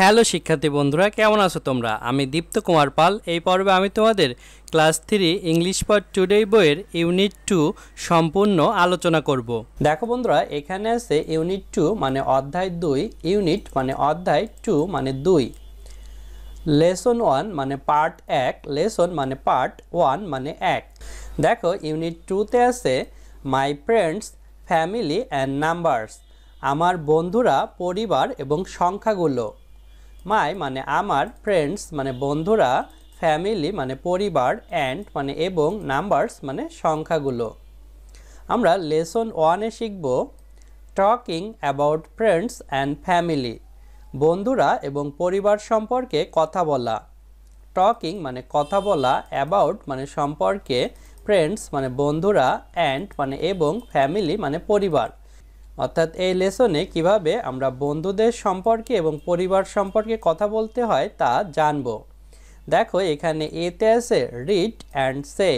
Hello শিক্ষার্থী বন্ধুরা, কেমন আছো তোমরা? আমি দীপ্ত কুমার পাল। এই পর্বে আমি তোমাদের ক্লাস 3 ইংলিশ ফর টুডে বইয়ের ইউনিট 2 সম্পূর্ণ আলোচনা করব। দেখো বন্ধুরা, এখানে আছে ইউনিট 2 মানে অধ্যায় 2, ইউনিট মানে অধ্যায়, 2 মানে 2, লেসন 1 মানে পার্ট 1, লেসন মানে পার্ট 1 মানে 1। দেখো ইউনিট 2তে আছে my friends, family and numbers, আমার বন্ধুরা, পরিবার এবং সংখ্যাগুলো। মাই মানে আমার, ফ্রেন্ডস মানে বন্ধুরা, ফ্যামিলি মানে পরিবার, অ্যান্ড মানে এবং, নাম্বারস মানে সংখ্যাগুলো। আমরা লেসন 1-এ শিখব talking about friends and family, বন্ধুরা এবং পরিবার সম্পর্কে কথা বলা। টকিং মানে কথা বলা, অ্যাবাউট মানে সম্পর্কে, ফ্রেন্ডস মানে বন্ধুরা, অ্যান্ড মানে এবং, ফ্যামিলি মানে পরিবার। অর্থাৎ এই লেসনে কিভাবে আমরা বন্ধুদের সম্পর্কে এবং পরিবার সম্পর্কে কথা বলতে হয় তা জানব। দেখো এখানে এতে আছে রিড অ্যান্ড সে,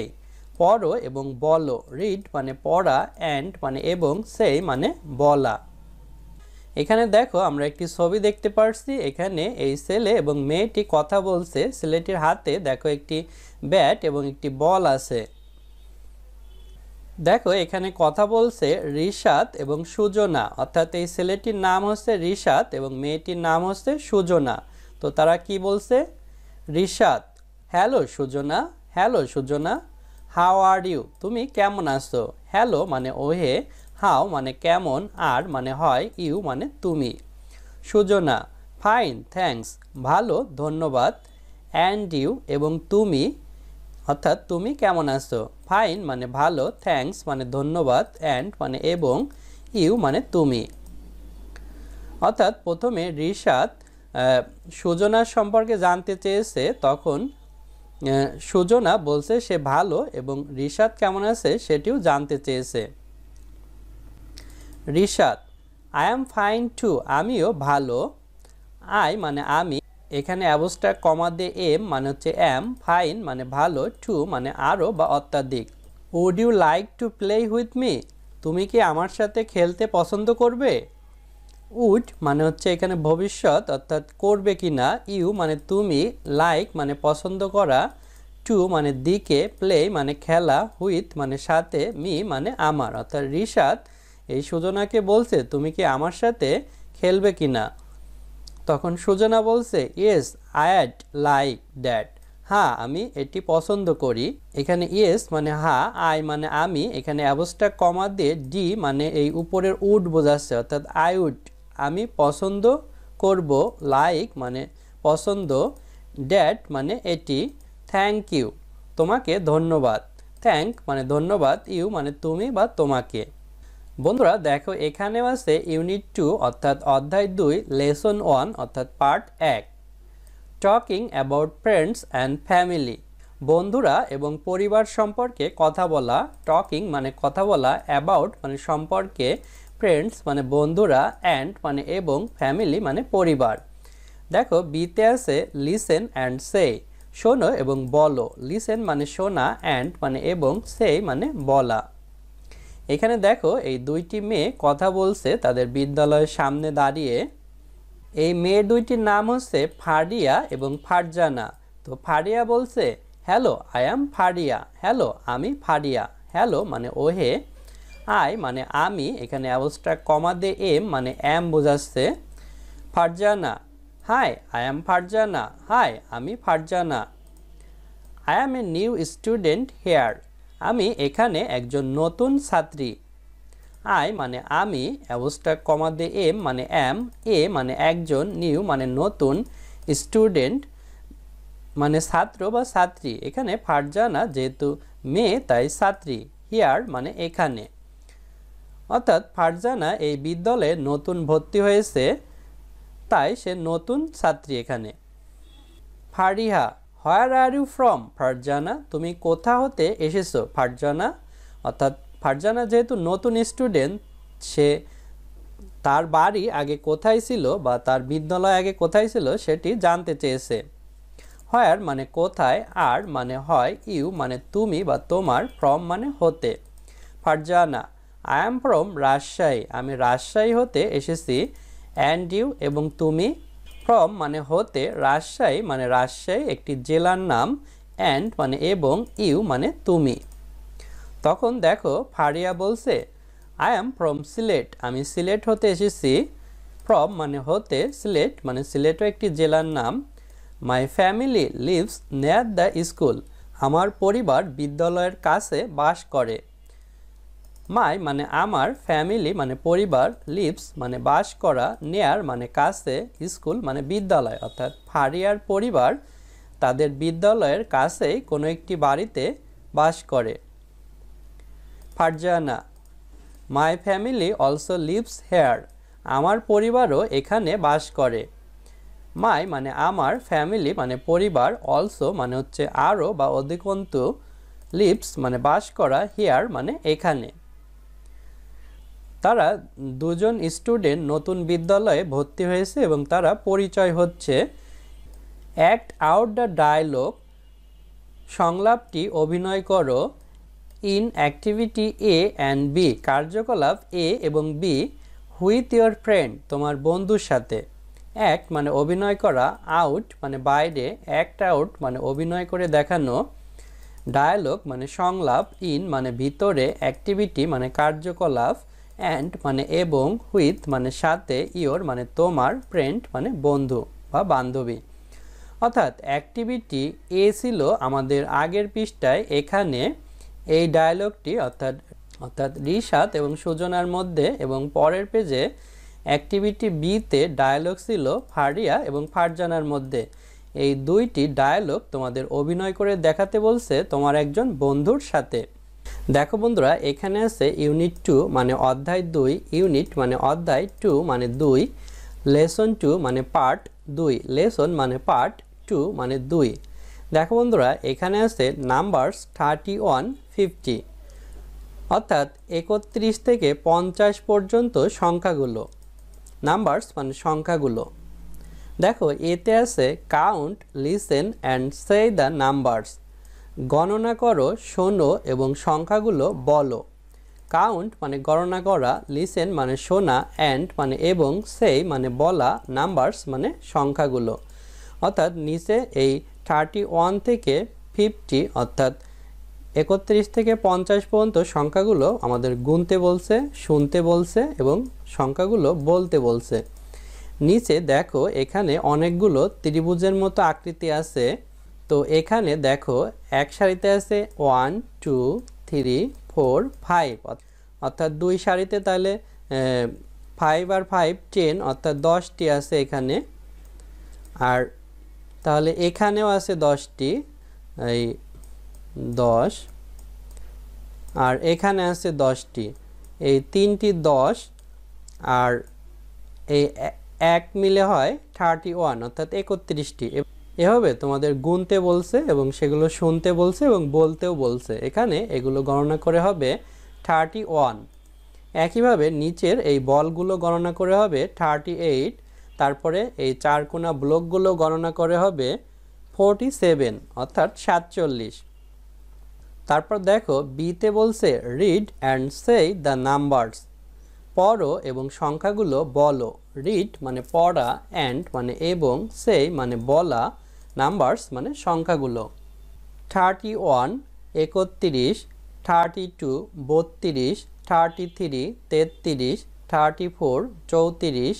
পড়ো এবং বলো। রিড মানে পড়া, অ্যান্ড মানে এবং, সে মানে বলা। এখানে দেখো আমরা একটি ছবি দেখতে পাচ্ছি। এখানে এই ছেলে এবং মেয়েটি কথা বলছে। ছেলেটির হাতে দেখো একটি ব্যাট এবং একটি বল আছে। দেখো এখানে কথা বলছে রিশাদ এবং সুজনা, অর্থাৎ এই ছেলেটির নাম হচ্ছে রিশাদ এবং মেয়েটির নাম হচ্ছে সুজনা। তো তারা কি বলছে? Rishad, hello Sujana, hello Sujana, how are you, তুমি কেমন আছো? হ্যালো মানে ওহে, হাউ মানে কেমন, আর মানে হয়, ইউ মানে তুমি। সুজনা, ফাইন থ্যাঙ্কস, ভালো ধন্যবাদ, অ্যান্ড ইউ এবং তুমি, অর্থাৎ তুমি কেমন আছো? ফাইন মানে ভালো, থ্যাঙ্কস মানে ধন্যবাদ, অ্যান্ড মানে এবং, ইউ মানে তুমি। অর্থাৎ প্রথমে রিশাদ সুজনার সম্পর্কে জানতে চেয়েছে, তখন সুজনা বলছে সে ভালো এবং রিশাদ কেমন আছে সেটিও জানতে চেয়েছে। Rishad, I am fine too, আমিও ভালো। আই মানে আমি, এখানে অ্যাবস্ট্রাক্ট কমা দিয়ে এম মানে হচ্ছে এম, ফাইন মানে ভালো, টু মানে আরও বা অত্যাধিক। Would you like to play with me, তুমি কি আমার সাথে খেলতে পছন্দ করবে? উড মানে হচ্ছে এখানে ভবিষ্যৎ, অর্থাৎ করবে কি না। ইউ মানে তুমি, লাইক মানে পছন্দ করা, টু মানে দিকে, প্লে মানে খেলা, হুইথ মানে সাথে, মি মানে আমার। অর্থাৎ রিশাদ এই সুজনাকে বলছে তুমি কি আমার সাথে খেলবে কি না। তখন সুজনা বলছে ইয়েস আইড লাইক দ্যাট, হ্যাঁ আমি এটি পছন্দ করি। এখানে ইয়েস মানে হ্যাঁ, আই মানে আমি, এখানে অ্যাবস্ট্রাক্ট কমা দিয়ে ডি মানে এই উপরের উড বোঝাচ্ছে, অর্থাৎ আই উড আমি পছন্দ করব, লাইক মানে পছন্দ, দ্যাট মানে এটি, থ্যাংক ইউ তোমাকে ধন্যবাদ, থ্যাংক মানে ধন্যবাদ, ইউ মানে তুমি বা তোমাকে। বন্ধুরা দেখো এখানেও আছে ইউনিট 2 অর্থাৎ অধ্যায় 2, লেসন 1 অর্থাৎ part 1, talking about friends and family, বন্ধুরা এবং পরিবার সম্পর্কে কথা বলা। টকিং মানে কথা বলা, অ্যাবাউট মানে সম্পর্কে, ফ্রেন্ডস মানে বন্ধুরা, অ্যান্ড মানে এবং, ফ্যামিলি মানে পরিবার। দেখো বিতে আছে লিসেন অ্যান্ড সে, শোনো এবং বলো। লিসেন মানে শোনা, অ্যান্ড মানে এবং, সে মানে বলা। এখানে দেখো এই দুইটি মেয়ে কথা বলছে তাদের বিদ্যালয়ের সামনে দাঁড়িয়ে। এই মেয়ে দুইটির নাম হচ্ছে ফারিয়া এবং ফারজানা। তো ফারিয়া বলছে hello I am Faria, hello আমি ফারিয়া। হ্যালো মানে ওহে, আই মানে আমি, এখানে অ্যাবস্ট্রাক্ট কমা দিয়ে এম মানে এম বোঝাচ্ছে। Farzana, hi I am Farzana, hi আমি Farzana. I am a new student here, আমি এখানে একজন নতুন ছাত্রী। আই মানে আমি, অ্যাবস্ট্রাক্ট কমা দিয়ে এম মানে এম, এ মানে একজন, নিউ মানে নতুন, স্টুডেন্ট মানে ছাত্র বা ছাত্রী। এখানে ফারজানা যেহেতু মেয়ে তাই ছাত্রী, হিয়ার মানে এখানে। অর্থাৎ ফারজানা এই বিদ্যালয়ে নতুন ভর্তি হয়েছে তাই সে নতুন ছাত্রী এখানে। ফারিহা, হোয়ার আর ইউ ফ্রম ফারজানা, তুমি কোথা হতে এসেছো ফারজানা। অর্থাৎ ফারজানা যেহেতু নতুন স্টুডেন্ট, সে তার বাড়ি আগে কোথায় ছিল বা তার বিদ্যালয় আগে কোথায় ছিল সেটি জানতে চেয়েছে। হোয়ার মানে কোথায়, আর মানে হয়, ইউ মানে তুমি বা তোমার, ফ্রম মানে হতে। Farzana, I am from Rajshahi, আমি রাজশাহী হতে এসেছি। অ্যান্ড ইউ এবং তুমি। ফ্রম মানে হতে, রাজশাহী মানে রাজশাহী একটি জেলার নাম, অ্যান্ড মানে এবং, ইউ মানে তুমি। তখন দেখো ফারিয়া বলছে আই অ্যাম ফ্রম সিলেট, আমি সিলেট হতে এসেছি। ফ্রম মানে হতে, সিলেট মানে সিলেটও একটি জেলার নাম। My family lives near the school, আমার পরিবার বিদ্যালয়ের কাছে বাস করে। মাই মানে আমার, ফ্যামিলি মানে পরিবার, লিভস মানে বাস করা, নেয়ার মানে কাছে, স্কুল মানে বিদ্যালয়। অর্থাৎ ফারিয়ার পরিবার তাদের বিদ্যালয়ের কাছেই কোনো একটি বাড়িতে বাস করে। Farzana my family also lives here, আমার পরিবারও এখানে বাস করে। মাই মানে আমার, ফ্যামিলি মানে পরিবার, অলসো মানে হচ্ছে আরও বা অধিকন্তু, লিভস মানে বাস করা, হিয়ার মানে এখানে। তারা দুজন স্টুডেন্ট নতুন বিদ্যালয়ে ভর্তি হয়েছে এবং তারা পরিচয় হচ্ছে। অ্যাক্ট আউট দ্য ডায়লগ, সংলাপটি অভিনয় করো। In activity A and B, কার্যকলাপ এ এবং বি। হুইথ ইয়োর ফ্রেন্ড, তোমার বন্ধুর সাথে। অ্যাক্ট মানে অভিনয় করা, আউট মানে বাইরে, অ্যাক্ট আউট মানে অভিনয় করে দেখানো। ডায়ালগ মানে সংলাপ, ইন মানে ভিতরে, অ্যাক্টিভিটি মানে কার্যকলাপ, অ্যান্ড মানে এবং, হুইথ মানে সাথে, ইয়োর মানে তোমার, ফ্রেন্ড মানে বন্ধু বা বান্ধবী। অর্থাৎ অ্যাক্টিভিটি এ ছিল আমাদের আগের পৃষ্ঠায়, এখানে এই ডায়ালগটি অর্থাৎ রিশাদ এবং সুজনার মধ্যে, এবং পরের পেজে অ্যাক্টিভিটি বিতে ডায়ালগ ছিল ফারিয়া এবং ফারজানার মধ্যে। এই দুইটি ডায়ালগ তোমাদের অভিনয় করে দেখাতে বলছে তোমার একজন বন্ধুর সাথে। দেখো বন্ধুরা, এখানে আছে ইউনিট 2 মানে অধ্যায় 2, ইউনিট মানে অধ্যায়, 2 মানে 2, লেসন 2 মানে পার্ট 2, লেসন মানে পার্ট, 2 মানে 2। দেখো বন্ধুরা, এখানে আছে নাম্বারস 31, 50, অর্থাৎ 31 থেকে 50 পর্যন্ত সংখ্যাগুলো। নাম্বারস মানে সংখ্যাগুলো। দেখো এতে আছে count, listen and say the numbers, গণনা করো, শোনো এবং সংখ্যাগুলো বলো। কাউন্ট মানে গণনা করা, লিসেন মানে শোনা, অ্যান্ড মানে এবং, সেই মানে বলা, নাম্বারস মানে সংখ্যাগুলো। অর্থাৎ নিচে এই 31 থেকে 50 অর্থাৎ 31 থেকে 50 পর্যন্ত সংখ্যাগুলো আমাদের গুনতে বলছে, শুনতে বলছে এবং সংখ্যাগুলো বলতে বলছে। নিচে দেখো এখানে অনেকগুলো ত্রিভুজের মতো আকৃতি আছে। তো এখানে দেখো এক সারিতে আছে 1 2 3 4 5, অর্থাৎ দুই সারিতে তাহলে 5 আর 5 10, অর্থাৎ 10টি আছে এখানে। আর তাহলে এখানেও আছে 10টি, এই 10, আর এখানে আছে 10টি, এই 3টি 10, আর এই এক মিলে হয় 31, অর্থাৎ 31টি। এভাবে তোমাদের গুনতে বলছে এবং সেগুলো শুনতে বলছে এবং বলতেও বলছে। এখানে এগুলো গণনা করে হবে 31। একইভাবে নিচের এই বলগুলো গণনা করে হবে 38, তারপরে এই চারকোনা ব্লকগুলো গণনা করে হবে 47, অর্থাৎ 47। তারপর দেখো বিতে বলছে read and say the numbers, পড়ো এবং সংখ্যাগুলো বলো। রিড মানে পড়া, অ্যান্ড মানে এবং, সে মানে বলা, নাম্বারস মানে সংখ্যাগুলো। 31 31, 32 32, 33 33, 34 34,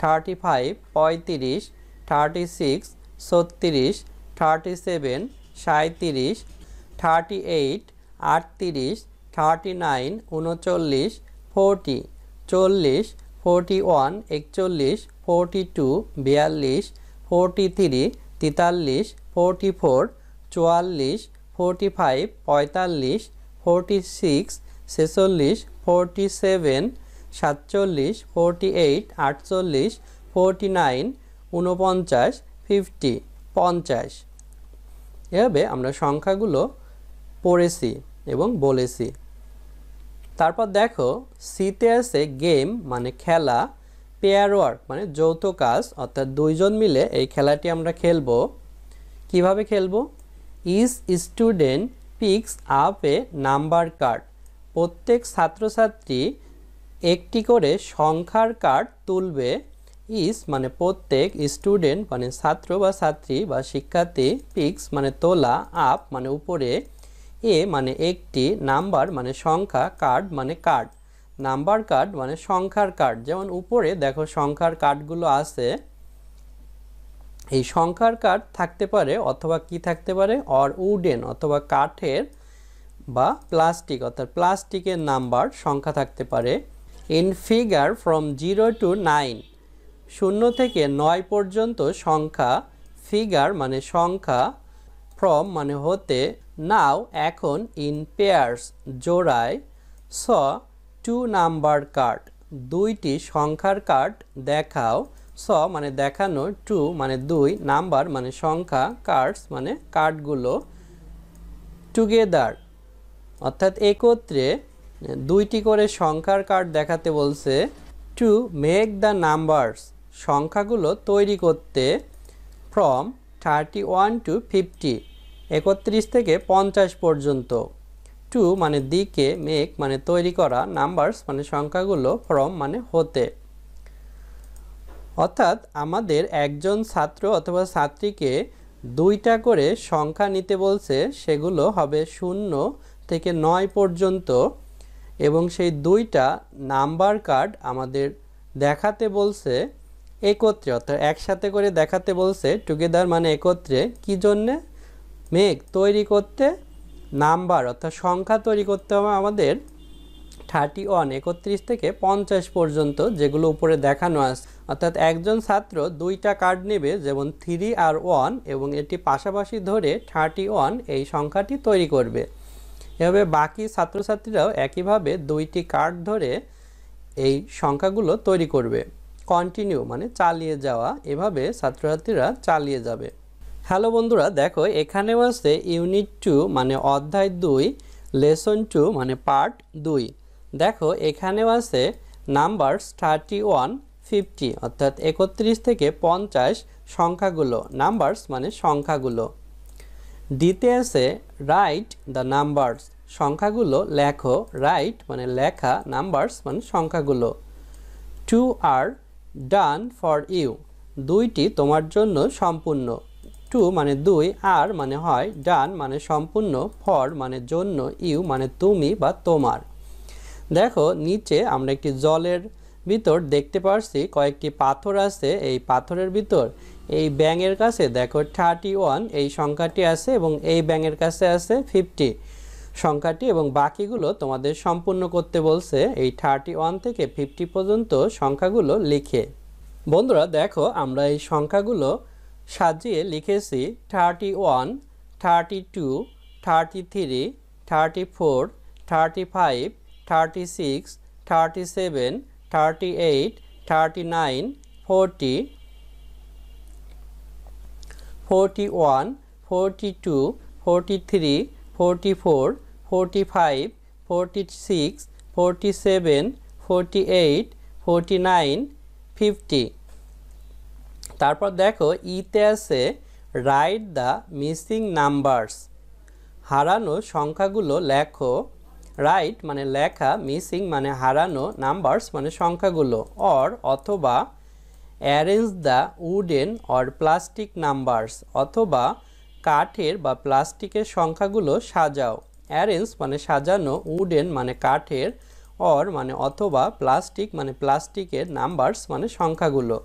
35 35, 36 36, 37 37, 38 38, 39 39, 40 40, 41 41, 42 42, 43 43, 44 44, 45 45, 46 46, 47 47, 48 48, 49 49, 50 50। এভাবে আমরা সংখ্যাগুলো পড়েছি এবং বলেছি। তারপর দেখো সিতে আছে গেম মানে খেলা, পেয়ার ওয়ার্ক মানে যৌথ কাজ, অর্থাৎ দুইজন মিলে এই খেলাটি আমরা খেলবো। কিভাবে খেলবো? ইচ স্টুডেন্ট পিকস আপ এ নাম্বার কার্ড, প্রত্যেক ছাত্রছাত্রী একটি করে সংখ্যার কার্ড তুলবে। ইস মানে প্রত্যেক, স্টুডেন্ট মানে ছাত্র বা ছাত্রী বা শিক্ষার্থী, পিক্স মানে তোলা, আপ মানে উপরে, এ মানে একটি, নাম্বার মানে সংখ্যা, কার্ড মানে কার্ড। নাম্বার কার্ড মানে সংখ্যার কার্ড, যেমন উপরে দেখো সংখ্যার কার্ডগুলো আছে। এই সংখ্যার কার্ড থাকতে পারে অথবা কি থাকতে পারে, অর উডেন অথবা কাঠের বা প্লাস্টিক অর্থাৎ প্লাস্টিকের নাম্বার সংখ্যা থাকতে পারে। ইন ফিগার ফ্রম 0 to 9, 0 থেকে 9 পর্যন্ত সংখ্যা, ফিগার মানে সংখ্যা, ফ্রম মানে হতে, নাও এখন, ইন পেয়ার্স জোড়ায়, স 2 নাম্বার কার্ড দুইটি সংখ্যার কার্ড দেখাও। স মানে দেখানো, 2 মানে 2, নাম্বার মানে সংখ্যা, কার্ডস মানে কার্ডগুলো, টুগেদার অর্থাৎ একত্রে দুইটি করে সংখ্যার কার্ড দেখাতে বলছে। টু মেক দ্য নাম্বারস সংখ্যাগুলো তৈরি করতে, ফ্রম 31 to 50 31 থেকে 50 পর্যন্ত। টু মানে দিকে, মেক মানে তৈরি করা, নাম্বারস মানে সংখ্যাগুলো, ফ্রম মানে হতে। অর্থাৎ আমাদের একজন ছাত্র অথবা ছাত্রীকে দুইটা করে সংখ্যা নিতে বলছে, সেগুলো হবে 0 থেকে 9 পর্যন্ত, এবং সেই দুইটা নাম্বার কার্ড আমাদের দেখাতে বলছে একত্রে, অর্থাৎ একসাথে করে দেখাতে বলছে। টুগেদার মানে একত্রে, কি জন্যে, মেক তৈরি করতে, নাম্বার অর্থাৎ সংখ্যা তৈরি করতে হবে আমাদের 31 31 থেকে 50 পর্যন্ত, যেগুলো উপরে দেখানো আছে। অর্থাৎ একজন ছাত্র দুইটা কার্ড নেবে, যেমন 3 আর 1, এবং এটি পাশাপাশি ধরে 31 এই সংখ্যাটি তৈরি করবে। এভাবে বাকি ছাত্রছাত্রীরাও একইভাবে দুইটি কার্ড ধরে এই সংখ্যাগুলো তৈরি করবে। কন্টিনিউ মানে চালিয়ে যাওয়া, এভাবে ছাত্রছাত্রীরা চালিয়ে যাবে। হ্যালো বন্ধুরা, দেখো এখানেও আছে ইউনিট 2 মানে অধ্যায় 2, লেসন 2 মানে পার্ট 2। দেখো এখানেও আছে নাম্বারস 31 50 অর্থাৎ 31 থেকে 50 সংখ্যাগুলো, নাম্বারস মানে সংখ্যাগুলো। দিতে আছে রাইট দ্য নাম্বারস সংখ্যাগুলো লেখো, রাইট মানে লেখা, নাম্বারস মানে সংখ্যাগুলো। 2 আর ডান ফর ইউ দুইটি তোমার জন্য সম্পূর্ণ। 2 মানে 2, আর মানে হয়, ডান মানে সম্পূর্ণ, ফর মানে জন্য, ইউ মানে তুমি বা তোমার। দেখো নিচে আমরা একটি জলের ভিতর দেখতে পারছি কয়েকটি পাথর আছে। এই পাথরের ভিতর এই ব্যাঙের কাছে দেখো 31 এই সংখ্যাটি আছে, এবং এই ব্যাঙের কাছে আছে 50 সংখ্যাটি, এবং বাকিগুলো তোমাদের সম্পূর্ণ করতে বলছে এই 31 থেকে 50 পর্যন্ত সংখ্যাগুলো লিখে। বন্ধুরা দেখো আমরা এই সংখ্যাগুলো সাজিয়ে লিখেছি 31 32 33 34 35 36 37 38 39 40 41 42 43 44 45 46 47 48 49 50। তারপর দেখো ইতে আছে রাইট দ্য মিসিং নাম্বারস হারানো সংখ্যাগুলো লেখো। রাইট মানে লেখা, মিসিং মানে হারানো, নাম্বারস মানে সংখ্যাগুলো, অর অথবা, arrange the wooden or plastic numbers অথবা কাঠের বা প্লাস্টিকের সংখ্যাগুলো সাজাও। অ্যারেঞ্জ মানে সাজানো, উডেন মানে কাঠের, অর মানে অথবা, প্লাস্টিক মানে প্লাস্টিকের, নাম্বারস মানে সংখ্যাগুলো।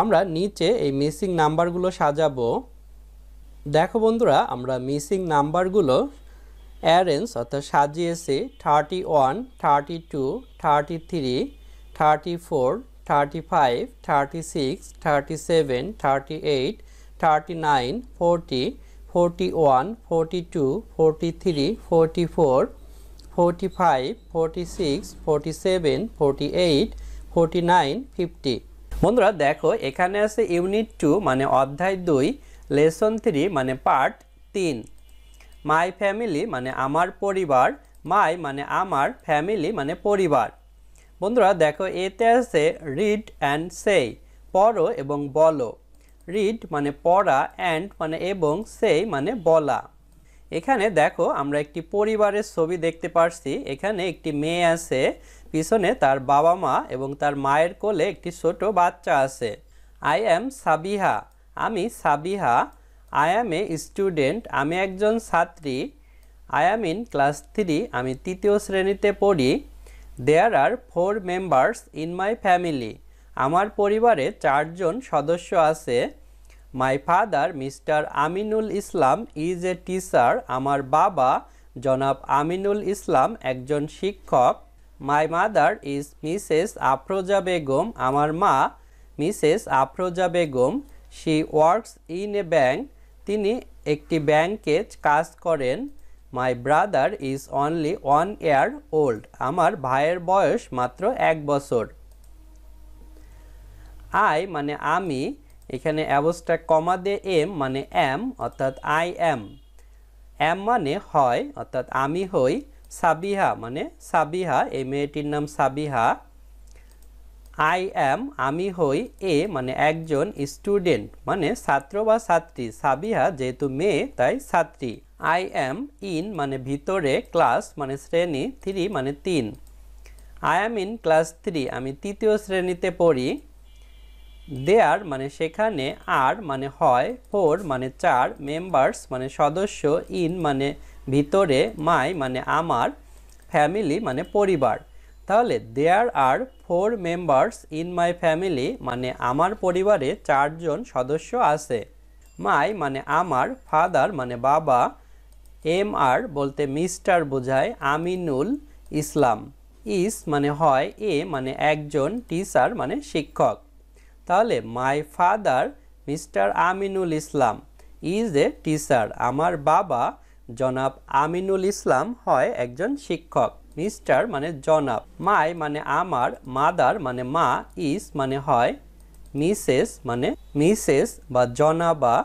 আমরা নিচে এই মিসিং নাম্বারগুলো সাজাবো। দেখো বন্ধুরা আমরা মিসিং নাম্বারগুলো অ্যারেঞ্জ অর্থাৎ সাজিয়েছি 31 32 33 34 35 36 37 38 39 40 41 42 43 44 45 46 47 48 49 50। বন্ধুরা দেখো এখানে আছে ইউনিট 2 মানে অধ্যায় 2, লেসন 3 মানে পার্ট 3। মাই ফ্যামিলি মানে আমার পরিবার, মাই মানে আমার, ফ্যামিলি মানে পরিবার। বন্ধুরা দেখো এতে আছে রিড অ্যান্ড সে পড়ো এবং বলো। রিড মানে পড়া, অ্যান্ড মানে এবং, সে মানে বলা। এখানে দেখো আমরা একটি পরিবারের ছবি দেখতে পারছি। এখানে একটি মেয়ে আছে, পিছনে তার বাবা মা এবং তার মায়ের কোলে একটি ছোট বাচ্চা আছে। আই অ্যাম সাবিহা, আমি Sabiha. I am a student, আমি একজন ছাত্রী। আই অ্যাম ইন ক্লাস 3, আমি 3য় শ্রেণীতে পড়ি। দেয়ার are 4 members in my family, আমার পরিবারে 4 জন সদস্য আছে। My father mister Aminul Islam is a teacher, আমার বাবা জনাব আমিনুল ইসলাম একজন শিক্ষক। My mother is Mrs Afroza Begum, আমার মা Mrs Afroza Begum. She works in a bank, তিনি একটি ব্যাংকে কাজ করেন। My brother is only 1 year old, আমার ভাইয়ের বয়স মাত্র 1 বছর। আই মানে আমি, এখানে অ্যাবস্ট্রাক্ট কমা দিয়ে এম মানে অ্যাম অর্থাৎ আই অ্যাম। অ্যাম মানে হয় অর্থাৎ আমি হই। সাবিহা মানে সাবিহা, এই মেয়েটির নাম সাবিহা। আই অ্যাম আমি হই। এ মানে একজন, স্টুডেন্ট মানে ছাত্র বা ছাত্রী। সাবিহা যেহেতু মেয়ে তাই ছাত্রী। আই অ্যাম ইন মানে ভিতরে, ক্লাস মানে শ্রেণী, 3 মানে 3। আই অ্যাম ইন ক্লাস 3, আমি 3য় শ্রেণীতে পড়ি। দেয়ার মানে সেখানে, আর মানে হয়, 4 মানে 4, মেম্বার্স মানে সদস্য, ইন মানে ভিতরে, মাই মানে আমার, ফ্যামিলি মানে পরিবার। তাহলে দেয়ার are 4 members in my family মানে আমার পরিবারে 4 জন সদস্য আছে। মাই মানে আমার, ফাদার মানে বাবা, এম আর বলতে মিস্টার বোঝায়, আমিনুল ইসলাম। ইস মানে হয়, এ মানে একজন, টিচার মানে শিক্ষক। তাহলে my father mister Aminul Islam is a teacher, আমার বাবা জনাব আমিনুল ইসলাম হয় একজন শিক্ষক। মিস্টার মানে জনাব। মাই মানে আমার, মাদার মানে মা, ইজ মানে হয়, মিসেস মানে মিসেস বা জনাবা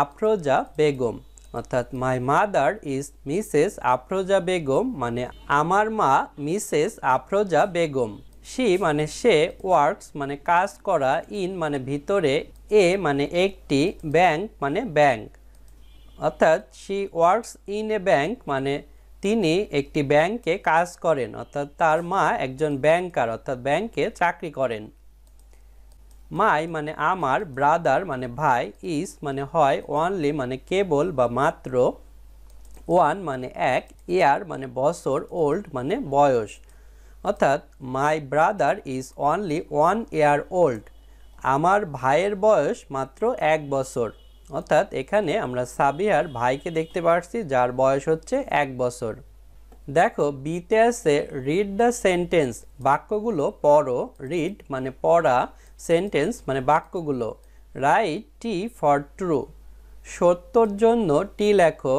আফরোজা বেগম, অর্থাৎ my mother is Mrs Afroza Begum মানে আমার মা মিসেস আফরোজা বেগম। শি মানে সে, ওয়ার্কস মানে কাজ করা, ইন মানে ভিতরে, এ মানে একটি, ব্যাংক মানে ব্যাংক। অর্থাৎ she works in a bank মানে তিনি একটি ব্যাংকে কাজ করেন, অর্থাৎ তার মা একজন ব্যাংকার অর্থাৎ ব্যাংকে চাকরি করেন। মাই মানে আমার, ব্রাদার মানে ভাই, ইজ মানে হয়, অনলি মানে কেবল বা মাত্র, 1 মানে 1, ইয়ার মানে বছর, ওল্ড মানে বয়স। অর্থাৎ my brother is only 1 year old, আমার ভাইয়ের বয়স মাত্র 1 বছর। অর্থাৎ এখানে আমরা সাবিহার ভাইকে দেখতে পাচ্ছি যার বয়স হচ্ছে 1 বছর। দেখো বিতে আছে রিড দ্য সেন্টেন্স, বাক্যগুলো পড়ো। রিড মানে পড়া, সেন্টেন্স মানে বাক্যগুলো। রাইট টি ফর ট্রু, সত্যর জন্য টি লেখো।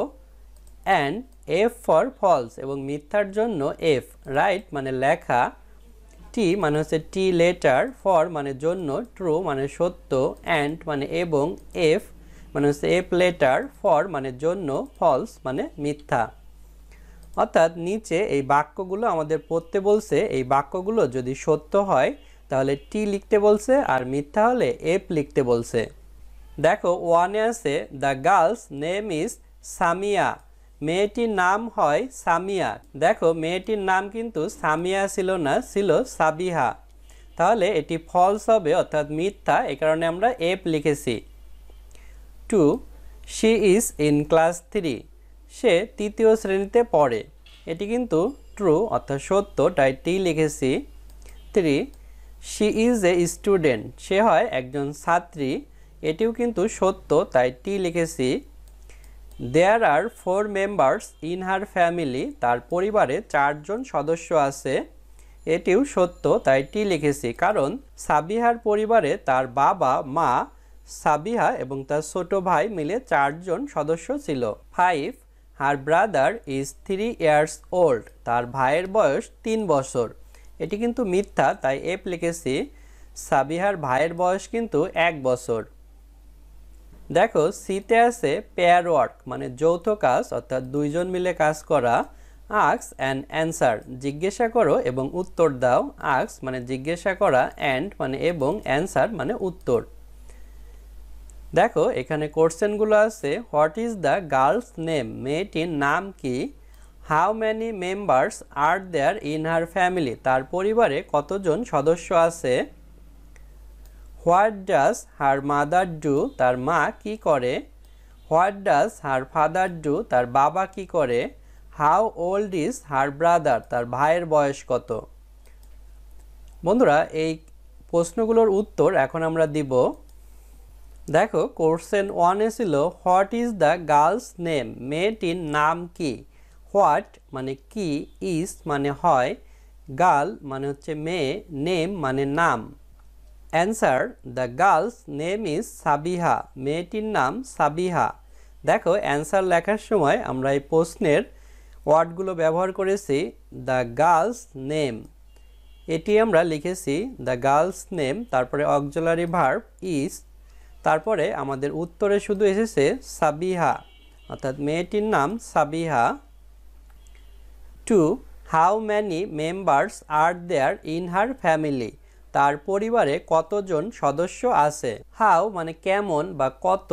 অ্যান্ড এফ ফর ফলস, এবং মিথ্যার জন্য এফ। রাইট মানে লেখা, টি মানে হচ্ছে টি লেটার, ফর মানে জন্য, ট্রু মানে সত্য, অ্যান্ড মানে এবং, এফ মানে হচ্ছে এফ লেটার, ফর মানে জন্য, ফলস মানে মিথ্যা। অর্থাৎ নিচে এই বাক্যগুলো আমাদের পড়তে বলছে, এই বাক্যগুলো যদি সত্য হয় তাহলে টি লিখতে বলছে, আর মিথ্যা হলে এফ লিখতে বলছে। দেখো ওয়ানে আছে the girl's name is Samia, মেয়েটির নাম হয় সামিয়া। দেখো মেয়েটির নাম কিন্তু সামিয়া ছিল না, ছিল সাবিহা। তাহলে এটি ফলস হবে অর্থাৎ মিথ্যা, এই কারণে আমরা এফ লিখেছি। 2 শি ইজ ইন ক্লাস 3, সে 3য় শ্রেণীতে পড়ে, এটি কিন্তু ট্রু অর্থাৎ সত্য, তাই টি লিখেছি। 3 শি ইজ এ স্টুডেন্ট, সে হয় একজন ছাত্রী, এটিও কিন্তু সত্য, তাই টি লিখেছি। দেয়ার are 4 members in her family, তার পরিবারে 4 জন সদস্য আছে, এটিও সত্য, তাই টি লিখেছি। কারণ সাবিহার পরিবারে তার বাবা, মা, সাবিহা এবং তার ছোট ভাই মিলে 4 জন সদস্য ছিল। 5 her brother is 3 years old, তার ভাইয়ের বয়স 3 বছর, এটি কিন্তু মিথ্যা, তাই এফ লিখেছি। সাবিহার ভাইয়ের বয়স কিন্তু 1 বছর। দেখো সিতে আছে পেয়ার ওয়ার্ক মানে যৌথ কাজ অর্থাৎ 2 জন মিলে কাজ করা। আস্ক অ্যান্ড অ্যান্সার, জিজ্ঞাসা করো এবং উত্তর দাও। আস্ক মানে জিজ্ঞাসা করা, অ্যান্ড মানে এবং, অ্যান্সার মানে উত্তর। দেখো এখানে কোশ্চেনগুলো আছে। What is the girl's name, মেয়েটির নাম কি? How many members are there in her family, তার পরিবারে কতজন সদস্য আছে। What does her mother do, তার মা কি করে। What does her father do, তার বাবা কি করে। How old is her brother, তার ভাইয়ের বয়স কত। বন্ধুরা এই প্রশ্নগুলোর উত্তর এখন আমরা দিব। দেখো কোশ্চেন 1 ছিল what is the girl's name, মেয়েটির নাম কি। হোয়াট মানে কি, ইজ মানে হয়, গার্ল মানে হচ্ছে মেয়ে, নেম মানে নাম। Answer, the girl's name is Sabiha, মেয়েটির নাম সাবিহা। দেখো অ্যান্সার লেখার সময় আমরা এই প্রশ্নের ওয়ার্ডগুলো ব্যবহার করেছি। দ্য গার্লস নেম, এটি আমরা লিখেছি দ্য গার্লস নেম, তারপরে অক্সিলারি ভার্ব ইজ, তারপরে আমাদের উত্তরে শুধু এসেছে সাবিহা, অর্থাৎ মেয়েটির নাম Sabiha. 2. How many members are there in her family, তার পরিবারে কতজন সদস্য আছে। হাউ মানে কেমন বা কত,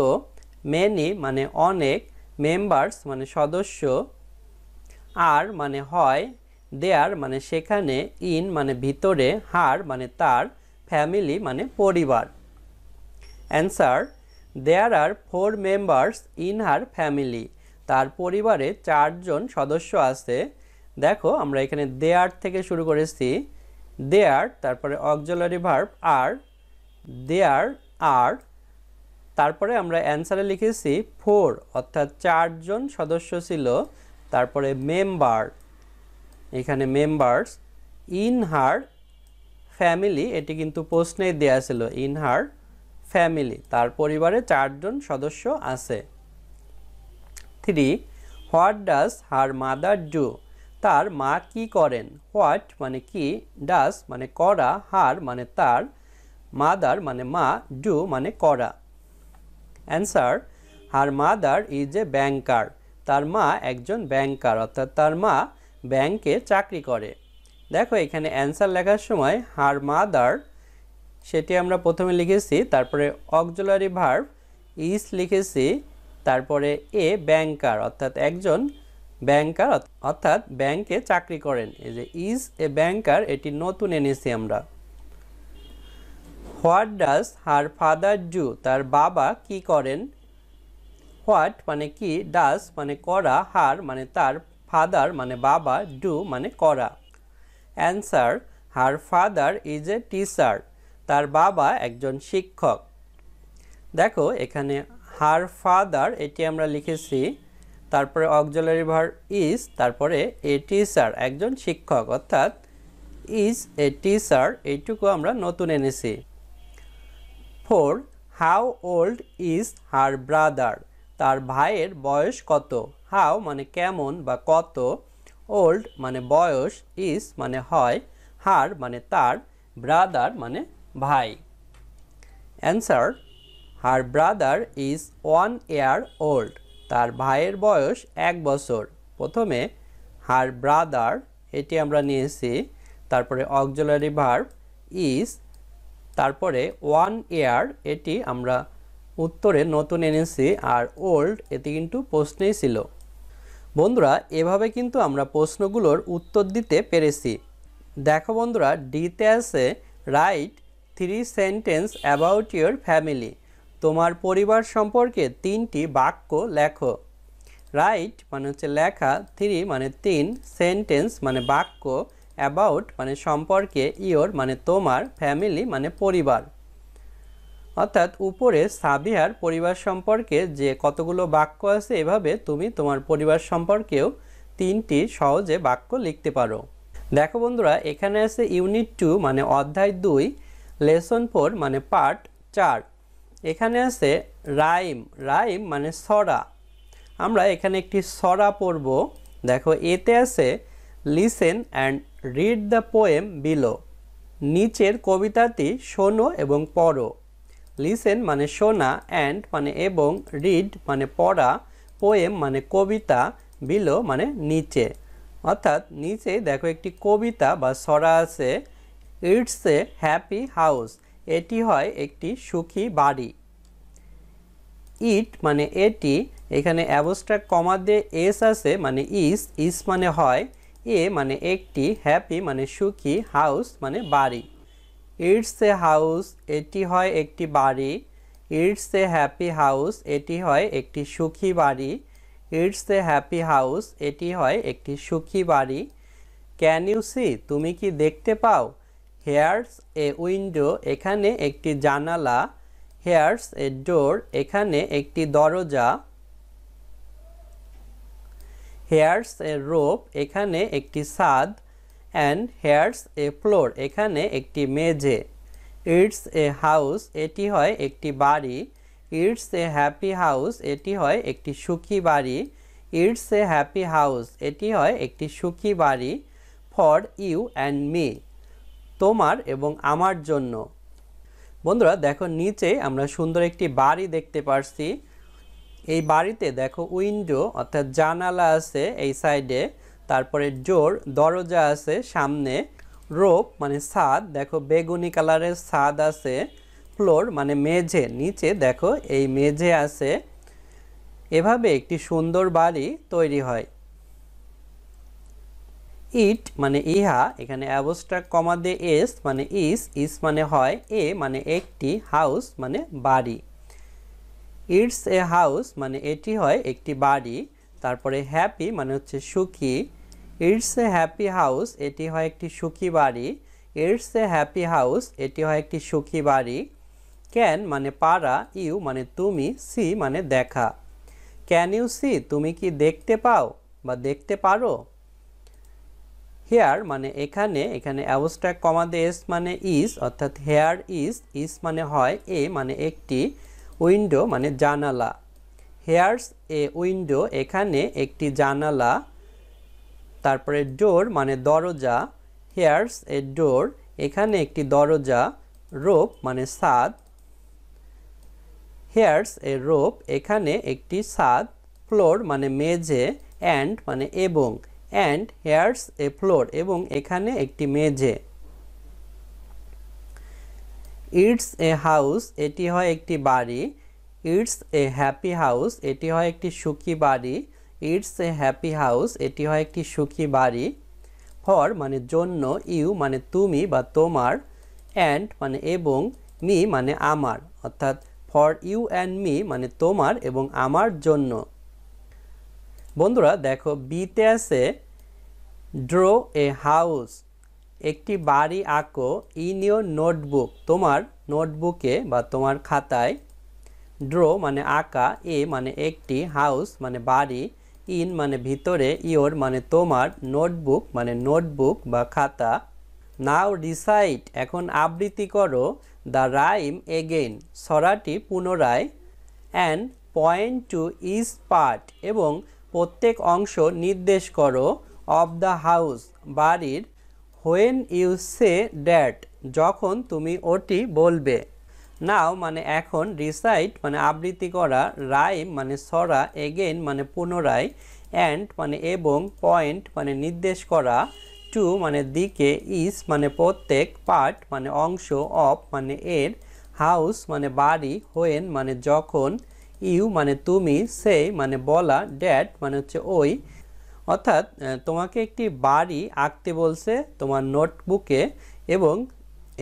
ম্যানি মানে অনেক, মেম্বার্স মানে সদস্য, আর মানে হয়, দেয়ার মানে সেখানে, ইন মানে ভিতরে, হার মানে তার, ফ্যামিলি মানে পরিবার। Answer, there are 4 members in her family, তার পরিবারে 4 জন সদস্য আছে। দেখো আমরা এখানে দেয়ার থেকে শুরু করেছি, দেয়ার, তারপরে অক্সিলারি ভার্ব আর, দেয়ার আর, তারপরে আমরা অ্যান্সারে লিখেছি 4, অর্থাৎ 4 জন সদস্য ছিল, তারপরে মেম্বার, এখানে মেম্বার্স, ইন হার ফ্যামিলি, এটি কিন্তু প্রশ্নেই দেয়া ছিল, ইন হার ফ্যামিলি, তার পরিবারে 4 জন সদস্য আছে। 3. What does her mother do, তার মা কি করেন। হোয়াট মানে কি, ডাজ মানে করা, হার মানে তার, মাদার মানে মা, ডু মানে করা। Answer, her mother is a banker, তার মা একজন ব্যাংকার, অর্থাৎ তার মা ব্যাংকে চাকরি করে। দেখো এখানে অ্যান্সার লেখার সময় হার মাদার, সেটি আমরা প্রথমে লিখেছি, তারপরে অক্সিলারি ভার্ব ইজ লিখেছি, তারপরে এ ব্যাংকার, অর্থাৎ একজন ব্যাংকার, অর্থাৎ ব্যাংকে চাকরি করেন। এই যে ইজ এ ব্যাংকার, এটি নতুন এনেছি আমরা। What does her father do, তার বাবা কি করেন। হোয়াট মানে কি, ডাজ মানে করা, হার মানে তার, ফাদার মানে বাবা, ডু মানে করা। Answer, her father is a teacher, তার বাবা একজন শিক্ষক। দেখো এখানে হার ফাদার, এটি আমরা লিখেছি, তারপরে অক্সিলারি ভার্ব ইজ, তারপরে এ টিচার, একজন শিক্ষক, অর্থাৎ ইজ এ টিচার, এইটুকু আমরা নতুন এনেছি। 4. How old is her brother, তার ভাইয়ের বয়স কত। হাউ মানে কেমন বা কত, ওল্ড মানে বয়স, ইজ মানে হয়, হার মানে তার, ব্রাদার মানে ভাই। Answer, her brother is 1 year old, তার ভাইয়ের বয়স 1 বছর। প্রথমে হার ব্রাদার, এটি আমরা নিয়েছি, তারপরে অক্সিলারি ভার্ব ইজ, তারপরে 1 year, এটি আমরা উত্তরে নতুন এনেছি, আর ওল্ড এটি কিন্তু প্রশ্নেই ছিল। বন্ধুরা এভাবে কিন্তু আমরা প্রশ্নগুলোর উত্তর দিতে পেরেছি। দেখো বন্ধুরা ডিতে আছে right 3 sentence about your family, তোমার পরিবার সম্পর্কে 3টি বাক্য লেখো। রাইট মানে হচ্ছে লেখা, 3 মানে 3, সেন্টেন্স মানে বাক্য, অ্যাবাউট মানে সম্পর্কে, ইয়োর মানে তোমার, ফ্যামিলি মানে পরিবার। অর্থাৎ উপরে সাবিহার পরিবার সম্পর্কে যে কতগুলো বাক্য আছে, এভাবে তুমি তোমার পরিবার সম্পর্কেও 3টি সহজে বাক্য লিখতে পারো। দেখো বন্ধুরা এখানে আছে ইউনিট 2 মানে অধ্যায় 2, লেসন 4 মানে পার্ট 4। এখানে আছে রাইম, রাইম মানে ছড়া। আমরা এখানে একটি ছড়া পড়ব। দেখো এতে আছে listen and read the poem below, নিচের কবিতাটি শোনো এবং পড়ো। লিসেন মানে শোনা, অ্যান্ড মানে এবং, রিড মানে পড়া, পোয়েম মানে কবিতা, বিলো মানে নিচে। অর্থাৎ নিচে দেখো একটি কবিতা বা ছড়া আছে, ইটস এ হ্যাপি হাউস, এটি হয় একটি সুখী বাড়ি। ইট মানে এটি, এখানে অ্যাবস্ট্রাক্ট কমা দিয়ে এস আছে মানে ইস মানে হয়, এ মানে একটি, হ্যাপি মানে সুখী, হাউস মানে বাড়ি। ইটস এ হাউস, এটি হয় একটি বাড়ি। ইটস এ হ্যাপি হাউস, এটি হয় একটি সুখী বাড়ি। ইটস এ হ্যাপি হাউস, এটি হয় একটি সুখী বাড়ি। ক্যান ইউ সি, তুমি কি দেখতে পাও? হেয়ার্স এ উইন্ডো, এখানে একটি জানালা। হেয়ার্স এ ডোর, এখানে একটি দরজা। হেয়ার্স এ রোপ, এখানে একটি ছাদ। অ্যান্ড হেয়ার্স এ ফ্লোর, এখানে একটি মেঝে। ইটস এ হাউস, এটি হয় একটি বাড়ি। ইটস এ হ্যাপি হাউস, এটি হয় একটি সুখী বাড়ি। ইটস এ হ্যাপি হাউস, এটি হয় একটি সুখী বাড়ি। ফর ইউ অ্যান্ড মি, তোমার এবং আমার জন্য। বন্ধুরা দেখো নিচে আমরা সুন্দর একটি বাড়ি দেখতে পারছি। এই বাড়িতে দেখো উইন্ডো অর্থাৎ জানালা আছে এই সাইডে, তারপরে ডোর দরজা আছে সামনে, রোপ মানে ছাদ, দেখো বেগুনি কালারের ছাদ আছে, ফ্লোর মানে মেঝে, নিচে দেখো এই মেঝে আছে। এভাবে একটি সুন্দর বাড়ি তৈরি হয়। ইট মানে ইহা, এখানে অ্যাবস্ট্রাক্ট কমা দিয়ে এস মানে ইস মানে হয়, এ মানে একটি, হাউস মানে বাড়ি। ইটস এ হাউস মানে এটি হয় একটি বাড়ি। তারপরে হ্যাপি মানে হচ্ছে সুখী। ইটস এ হ্যাপি হাউস, এটি হয় একটি সুখী বাড়ি। ইটস এ হ্যাপি হাউস, এটি হয় একটি সুখী বাড়ি। ক্যান মানে পারা, ইউ মানে তুমি, সি মানে দেখা। ক্যান ইউ সি, তুমি কি দেখতে পাও বা দেখতে পারো? হেয়ার মানে এখানে, এখানে অ্যাবস্ট্রাক্ট কমা দিয়ে এস মানে ইস অর্থাৎ হেয়ার ইস মানে হয়, এ মানে একটি, উইন্ডো মানে জানালা। হেয়ার্স এ উইন্ডো, এখানে একটি জানালা। তারপরে ডোর মানে দরজা। হেয়ার্স এ ডোর, এখানে একটি দরজা। রোপ মানে ছাদ। হেয়ার্স এ রোপ, এখানে একটি ছাদ। ফ্লোর মানে মেঝে। অ্যান্ড মানে এবং, অ্যান্ড হেয়ার্স এ ফ্লোর, এবং এখানে একটি মেঝে। ইটস এ হাউস, এটি হয় একটি বাড়ি। ইটস এ হ্যাপি হাউস, এটি হয় একটি সুখী বাড়ি। ইটস এ হ্যাপি হাউস, এটি হয় একটি সুখী বাড়ি। ফর মানে জন্য, ইউ মানে তুমি বা তোমার, অ্যান্ড মানে এবং, মি মানে আমার, অর্থাৎ ফর ইউ অ্যান্ড মি মানে তোমার এবং আমার জন্য। বন্ধুরা দেখো বিতে আছে ড্র এ হাউস, একটি বাড়ি আঁকো। ইন ইয়োর নোটবুক, তোমার নোটবুকে বা তোমার খাতায়। ড্র মানে আঁকা, এ মানে একটি, হাউস মানে বাড়ি, ইন মানে ভিতরে, ইয়োর মানে তোমার, নোটবুক মানে নোটবুক বা খাতা। নাও রিসাইট, এখন আবৃত্তি করো। দ্য রাইম এগেইন, ছড়াটি পুনরায়। And point to each part, এবং প্রত্যেক অংশ নির্দেশ করো। অফ দ্য হাউস, বাড়ির। হোয়েন ইউ সে দ্যাট, যখন তুমি ওটি বলবে। নাও মানে এখন, রিসাইট মানে আবৃত্তি করা, রাইম মানে ছড়া, এগেইন মানে পুনরায়, অ্যান্ড মানে এবং, পয়েন্ট মানে নির্দেশ করা, টু মানে দিকে, ইস মানে প্রত্যেক, পার্ট মানে অংশ, অফ মানে এর, হাউস মানে বাড়ি, হোয়েন মানে যখন, ইউ মানে তুমি, সে মানে বলা, ড্যাট মানে হচ্ছে ওই। অর্থাৎ তোমাকে একটি বাড়ি আঁকতে বলছে তোমার নোটবুকে, এবং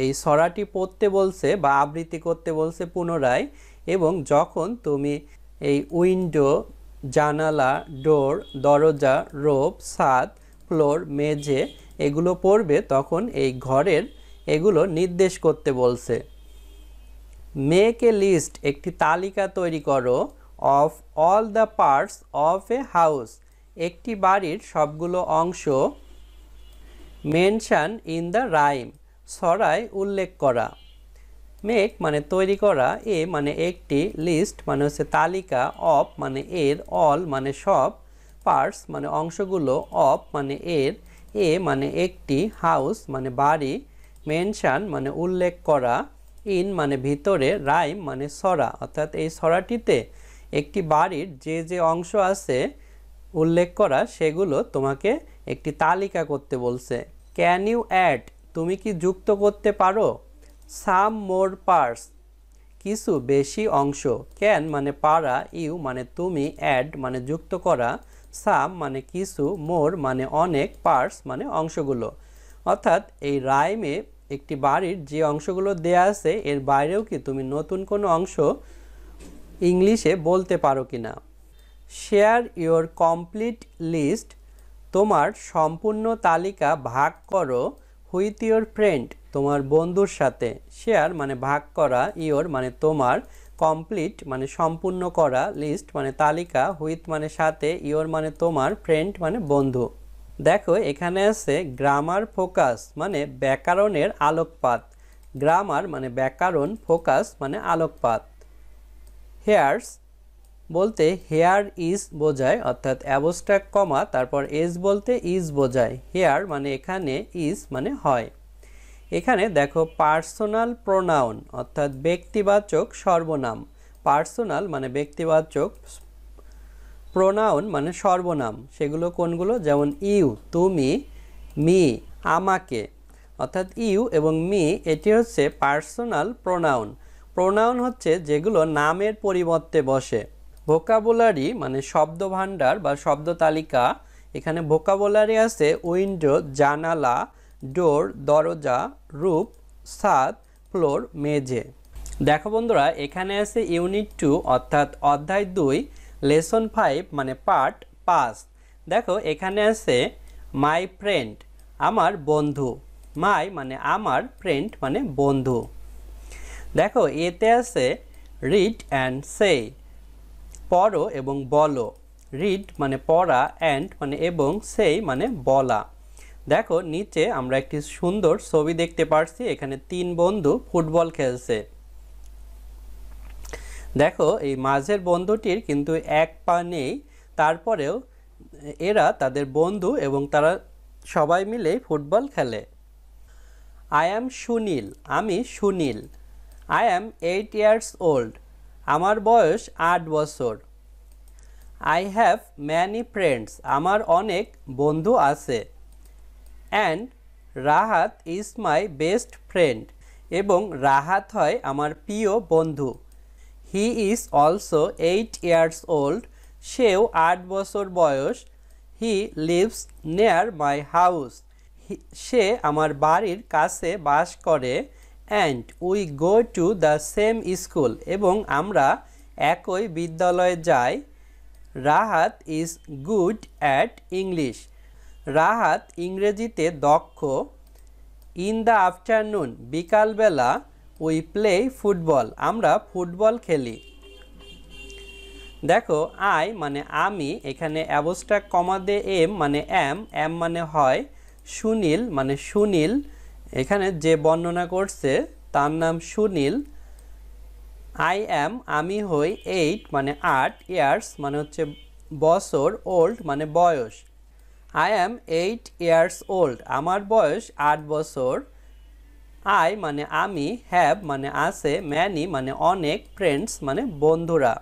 এই ছড়াটি পড়তে বলছে বা আবৃত্তি করতে বলছে পুনরায়, এবং যখন তুমি এই উইন্ডো, জানালা, ডোর, দরজা, রোপ, ছাদ, ফ্লোর, মেঝে এগুলো পড়বে তখন এই ঘরের এগুলো নির্দেশ করতে বলছে। মেক এ লিস্ট, একটি তালিকা তৈরি করো। Of all the parts of a house, একটি বাড়ির সবগুলো অংশ। মেনশন ইন দ্য রাইম, ছড়ায় উল্লেখ করা। মেক মানে তৈরি করা, এ মানে একটি, লিস্ট মানে হচ্ছে তালিকা, অফ মানে এর, অল মানে সব, পার্টস মানে অংশগুলো, অফ মানে এর, এ মানে একটি, হাউস মানে বাড়ি, মেনশন মানে উল্লেখ করা, ইন মানে ভিতরে, রাইম মানে ছড়া। অর্থাৎ এই ছড়াটিতে একটি বাড়ির যে যে অংশ আছে উল্লেখ করা সেগুলো তোমাকে একটি তালিকা করতে বলছে। ক্যান ইউ অ্যাড, তুমি কি যুক্ত করতে পারো? সাম মোর পার্টস, কিছু বেশি অংশ, ক্যান মানে পারা, ইউ মানে তুমি, অ্যাড মানে যুক্ত করা, সাম মানে কিছু, মোর মানে অনেক, পার্টস মানে অংশগুলো। অর্থাৎ এই রাইমে একটি বাড়ির যে অংশগুলো দেয়া আছে এর বাইরেও কি তুমি নতুন কোনো অংশ ইংলিশে বলতে পারো কিনা। শেয়ার ইওর কমপ্লিট লিস্ট, তোমার সম্পূর্ণ তালিকা ভাগ করো, হুইথ ইওর ফ্রেন্ড তোমার বন্ধুর সাথে। শেয়ার মানে ভাগ করা, ইওর মানে তোমার, কমপ্লিট মানে সম্পূর্ণ করা, লিস্ট মানে তালিকা, হুইথ মানে সাথে, ইওর মানে তোমার, ফ্রেন্ড মানে বন্ধু। দেখো এখানে আছে গ্রামার ফোকাস মানে ব্যাকরণের আলোকপাত। গ্রামার মানে ব্যাকরণ, ফোকাস মানে আলোকপাত। হেয়ার্স বলতে হেয়ার ইজ বোঝায়, অর্থাৎ অ্যাবস্ট্রাক্ট কমা তারপর এজ বলতে ইজ বোঝায়। হেয়ার মানে এখানে, ইজ মানে হয়। এখানে দেখো পার্সোনাল প্রোনাউন অর্থাৎ ব্যক্তিবাচক সর্বনাম। পার্সোনাল মানে ব্যক্তিবাচক, প্রোনাউন মানে সর্বনাম। সেগুলো কোনগুলো? যেমন ইউ তুমি, মি আমাকে। অর্থাৎ ইউ এবং মি এটি হচ্ছে পার্সোনাল প্রোনাউন। প্রোনাউন হচ্ছে যেগুলো নামের পরিবর্তে বসে। ভোকাবুলারি মানে শব্দভাণ্ডার বা শব্দ তালিকা। এখানে ভোকাবুলারি আছে উইন্ডো জানালা, ডোর দরজা, রূপ ছাদ, ফ্লোর মেঝে। দেখো বন্ধুরা এখানে আছে ইউনিট 2 অর্থাৎ অধ্যায় 2 লেসন 5 মানে পার্ট 5। দেখো এখানে আছে মাই ফ্রেন্ড আমার বন্ধু। মাই মানে আমার, ফ্রেন্ড মানে বন্ধু। দেখো এতে আছে রিড অ্যান্ড সে পড়ো এবং বলো। রিড মানে পড়া, অ্যান্ড মানে এবং, সেই মানে বলা। দেখো নিচে আমরা একটি সুন্দর ছবি দেখতে পারছি। এখানে 3 বন্ধু ফুটবল খেলছে। দেখো এই মাঝের বন্ধুটির কিন্তু এক পা নেই, তারপরেও এরা তাদের বন্ধু এবং তারা সবাই মিলে ফুটবল খেলে। আই অ্যাম সুনীল আমি Sunil. I am 8 years old আমার বয়স 8 বছর। আই হ্যাভ ম্যানি ফ্রেন্ডস আমার অনেক বন্ধু আছে। And Rahat is my best friend এবং রাহাত হয় আমার প্রিয় বন্ধু। He is also 8 years old সেও 8 বছর বয়স। He lives near my house সে আমার বাড়ির কাছে বাস করে। And we go to the same school এবং আমরা একই বিদ্যালয়ে যাই। Rahat is good at English Rahat ইংরেজিতে দক্ষ। ইন দ্য আফটারনুন বিকালবেলা উই প্লে ফুটবল আমরা ফুটবল খেলি। দেখো আই মানে আমি, এখানে অ্যাবস্ট্রাক্ট কমা দিয়ে এম মানে এম, এম মানে হয়। সুনীল মানে সুনীল, এখানে যে বর্ণনা করছে তার নাম সুনীল। আই অ্যাম আমি হই, 8 মানে 8, ইয়ার্স মানে হচ্ছে বছর, ওল্ড মানে বয়স। আই অ্যাম 8 ইয়ার্স ওল্ড আমার বয়স 8 বছর। আই মানে আমি, হ্যাভ মানে আছে, ম্যানি মানে অনেক, ফ্রেন্ডস মানে বন্ধুরা।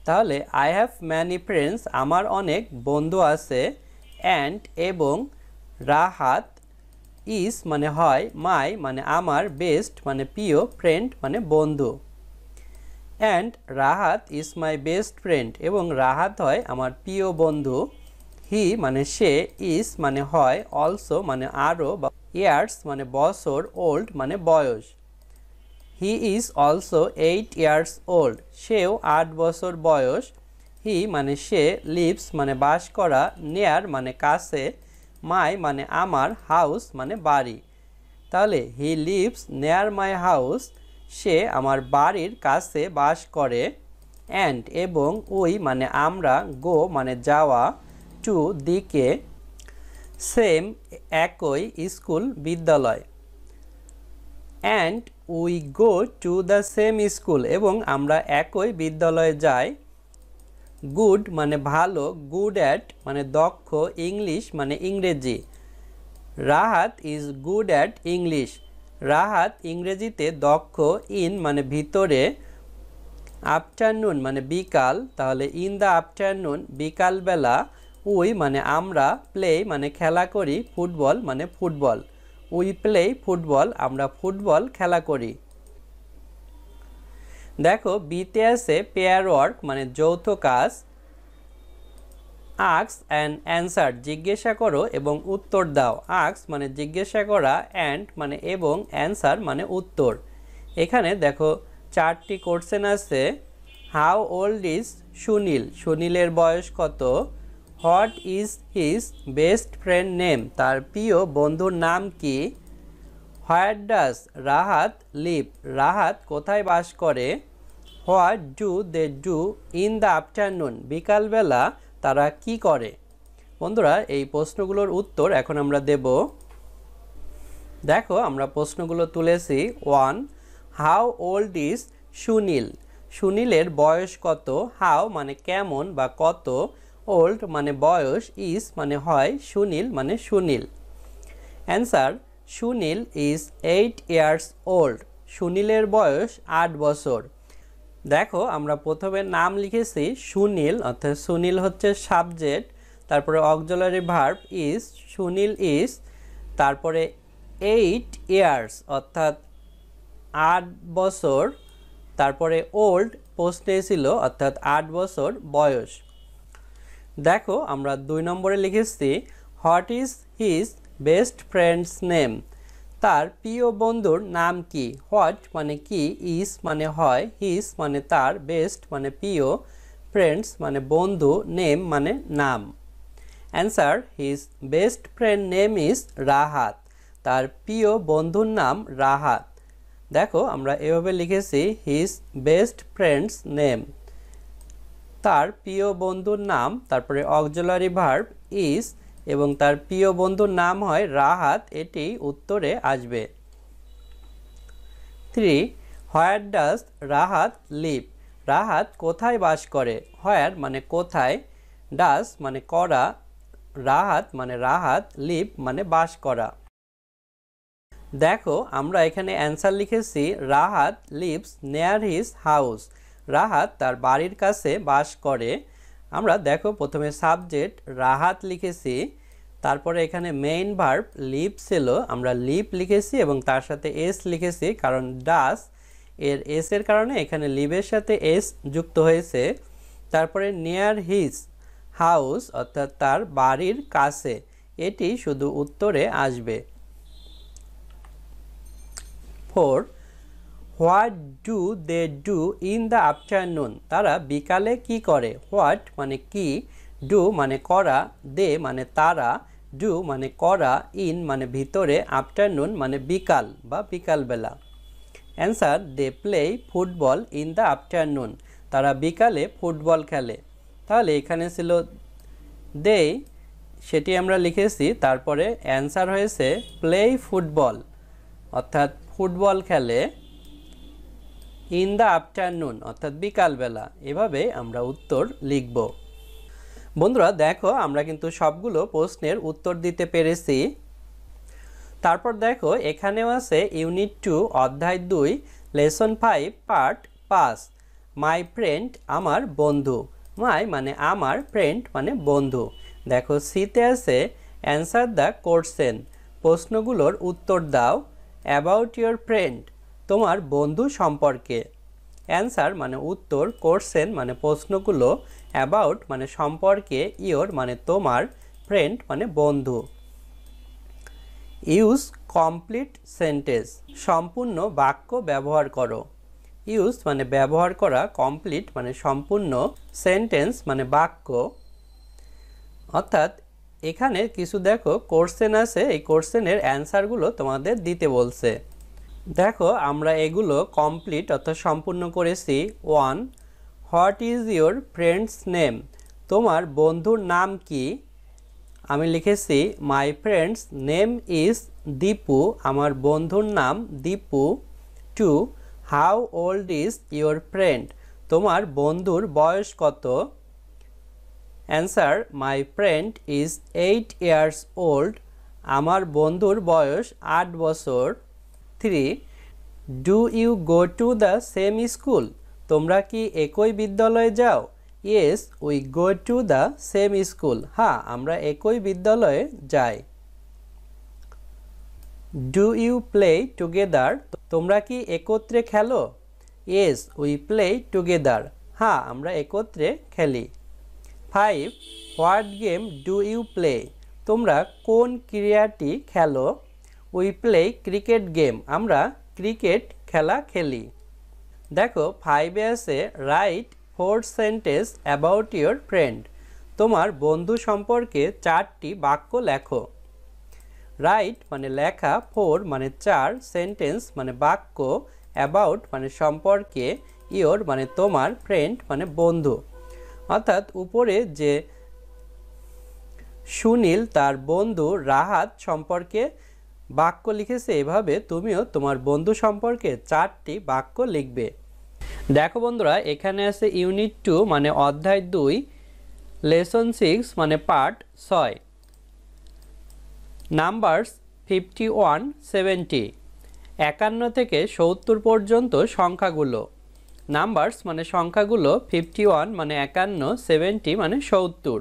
তাহলে আই হ্যাভ ম্যানি ফ্রেন্ডস আমার অনেক বন্ধু আছে। অ্যান্ড এবং রাহাত ইজ মানে হয়, মাই মানে আমার, বেস্ট মানে প্রিয়, ফ্রেন্ড মানে বন্ধু। And Rahat is my best friend এবং রাহাত হয় আমার প্রিয় বন্ধু। হি মানে সে, ইজ মানে হয়, অলসো মানে আরও বা ইয়ার্স মানে বছর, ওল্ড মানে বয়স। হি ইজ অলসো 8 ইয়ার্স ওল্ড সেও 8 বছর বয়স। হি মানে সে, লিভস মানে বাস করা, নেয়ার মানে কাছে, মাই মানে আমার, হাউস মানে বাড়ি। তাহলে হি লিভস নেয়ার মাই হাউস সে আমার বাড়ির কাছে বাস করে। অ্যান্ড এবং উই মানে আমরা, গো মানে যাওয়া, টু দিকে, সেম একই, স্কুল বিদ্যালয়। And we go to the same school এবং আমরা একই বিদ্যালয়ে যাই। গুড মানে ভালো, গুড অ্যাট মানে দক্ষ, ইংলিশ মানে ইংরেজি। Rahat is good at English Rahat ইংরেজিতে দক্ষ। ইন মানে ভিতরে, আফটারনুন মানে বিকাল, তাহলে ইন দ্য আফটারনুন বিকালবেলা। উই মানে আমরা, প্লে মানে খেলা করি, ফুটবল মানে ফুটবল। উই প্লে ফুটবল আমরা ফুটবল খেলা করি। দেখো বিতে আছে পেয়ার ওয়ার্ক মানে যৌথ কাজ, আস্ক অ্যান্ড অ্যান্সার জিজ্ঞাসা করো এবং উত্তর দাও। আস্ক মানে জিজ্ঞাসা করা, অ্যান্ড মানে এবং, অ্যান্সার মানে উত্তর। এখানে দেখো 4টি কোশ্চেন আছে। হাউ ওল্ড ইজ সুনীল, সুনীলের বয়স কত? What is his best friend name, তার প্রিয় বন্ধুর নাম কি? Where does Rahat live, Rahat কোথায় বাস করে? What do they do in the afternoon, বিকালবেলা তারা কি করে? বন্ধুরা এই প্রশ্নগুলোর উত্তর এখন আমরা দেব। দেখো আমরা প্রশ্নগুলো তুলেছি। 1. হাউ ওল্ড ইজ সুনীল, সুনীলের বয়স কত? হাউ মানে কেমন বা কত, ওল্ড মানে বয়স, ইজ মানে হয়, সুনীল মানে Sunil. Answer, Sunil is 8 years old, সুনীলের বয়স 8 বছর। দেখো আমরা প্রথমে নাম লিখেছি সুনীল, অর্থাৎ সুনীল হচ্ছে সাবজেক্ট, তারপরে auxiliary verb is, Sunil is, তারপরে 8 ইয়ার্স অর্থাৎ 8 বছর, তারপরে ওল্ড প্রশ্নে ছিল অর্থাৎ 8 বছর বয়স। দেখো আমরা 2 নম্বরে লিখেছি what is his best friends name, তার প্রিয় বন্ধুর নাম কি? হোয়াট মানে কি, ইজ মানে হয়, হিজ মানে তার, বেস্ট মানে প্রিয়, ফ্রেন্ডস মানে বন্ধু, নেম মানে নাম। Answer, his best friend name is Rahat, তার প্রিয় বন্ধুর নাম রাহাত। দেখো আমরা এভাবে লিখেছি হিজ বেস্ট ফ্রেন্ডস নেম, তার প্রিয় বন্ধুর নাম, তারপরে অক্সিলারি ভার্ব ইজ এবং তার প্রিয় বন্ধুর নাম হয় রাহাত, এটি উত্তরে আসবে। 3. Where does Rahat live, Rahat কোথায় বাস করে? হোয়ার মানে কোথায়, ডাজ মানে করা, রাহাত মানে রাহাত, লিভ মানে বাস করা। দেখো আমরা এখানে অ্যান্সার লিখেছি রাহাত লিভস নেয়ার হিজ হাউস, রাহাত তার বাড়ির কাছে বাস করে। আমরা দেখো প্রথমে সাবজেক্ট রাহাত লিখেছি, তারপরে এখানে মেইন ভার্ব লিভ ছিল, আমরা লিভ লিখেছি এবং তার সাথে এস লিখেছি, কারণ ডাস এর এস এর কারণে এখানে লিভের সাথে এস যুক্ত হয়েছে। তারপরে নিয়ার হিজ হাউস অর্থাৎ তার বাড়ির কাছে, এটি শুধু উত্তরে আসবে। 4. What do they do in the afternoon, তারা বিকালে কি করে? হোয়াট মানে কি, ডু মানে করা, দে মানে তারা, ডু মানে করা, ইন মানে ভিতরে, আফটারনুন মানে বিকাল বা বিকালবেলা। Answer, they play football in the afternoon, তারা বিকালে ফুটবল খেলে। তাহলে এখানে ছিল দে, সেটি আমরা লিখেছি, তারপরে অ্যান্সার হয়েছে প্লে ফুটবল অর্থাৎ ফুটবল খেলে, ইন দ্য আফটারনুন অর্থাৎ বিকালবেলা। এভাবে আমরা উত্তর লিখব। বন্ধুরা দেখো আমরা কিন্তু সবগুলো প্রশ্নের উত্তর দিতে পেরেছি। তারপর দেখো এখানেও আছে ইউনিট 2 অধ্যায় 2 লেসন 5 পার্ট 5 মাই ফ্রেন্ড আমার বন্ধু। মাই মানে আমার, ফ্রেন্ড মানে বন্ধু। দেখো সিতে আছে অ্যান্সার দ্য কোশ্চেন, প্রশ্নগুলোর উত্তর দাও। অ্যাবাউট ইয়োর ফ্রেন্ড, তোমার বন্ধু সম্পর্কে। অ্যান্সার মানে উত্তর, কোশ্চেন মানে প্রশ্নগুলো, অ্যাবাউট মানে সম্পর্কে, ইয়োর মানে তোমার, ফ্রেন্ড মানে বন্ধু। ইউজ কমপ্লিট সেন্টেন্স, সম্পূর্ণ বাক্য ব্যবহার করো। ইউজ মানে ব্যবহার করা, কমপ্লিট মানে সম্পূর্ণ, সেন্টেন্স মানে বাক্য। অর্থাৎ এখানে কিছু দেখো কোশ্চেন আছে, এই কোশ্চেনের অ্যান্সারগুলো তোমাদের দিতে বলছে। দেখো আমরা এগুলো কমপ্লিট অর্থাৎ সম্পূর্ণ করেছি। 1. What is your friend's name, তোমার বন্ধুর নাম কি? আমি লিখেছি my friend's name is Dipu, আমার বন্ধুর নাম Dipu. 2. How old is your friend, তোমার বন্ধুর বয়স কত? Answer, my friend is 8 years old, আমার বন্ধুর বয়স 8 বছর। 3. Do you go to the same school, তোমরা কি একই বিদ্যালয়ে যাও? Yes we go to the same school, হ্যাঁ আমরা একই বিদ্যালয়ে যাই। ডু ইউ প্লে টুগেদার, তোমরা কি একত্রে খেলো? ইয়েস উই প্লে টুগেদার, হ্যাঁ আমরা একত্রে খেলি। 5. What game do you play, তোমরা কোন ক্রীড়াটি খেলো? উই প্লে ক্রিকেট গেম, আমরা ক্রিকেট খেলা খেলি। দেখো 5 আছে write 4 sentence about your friend, তোমার বন্ধু সম্পর্কে 4টি বাক্য লেখো। রাইট মানে লেখা, 4 মানে 4, সেন্টেন্স মানে বাক্য, অ্যাবাউট মানে সম্পর্কে, ইয়োর মানে তোমার, ফ্রেন্ড মানে বন্ধু। অর্থাৎ উপরে যে সুনীল তার বন্ধু রাহাত সম্পর্কে বাক্য লিখেছে, এভাবে তুমিও তোমার বন্ধু সম্পর্কে 4টি বাক্য লিখবে। দেখো বন্ধুরা, এখানে আছে ইউনিট 2 মানে অধ্যায় 2, লেসন 6 মানে পার্ট 6, নাম্বারস 51 70, 51 থেকে 70 পর্যন্ত সংখ্যাগুলো। নাম্বারস মানে সংখ্যাগুলো, 51 মানে 51, 70 মানে 70।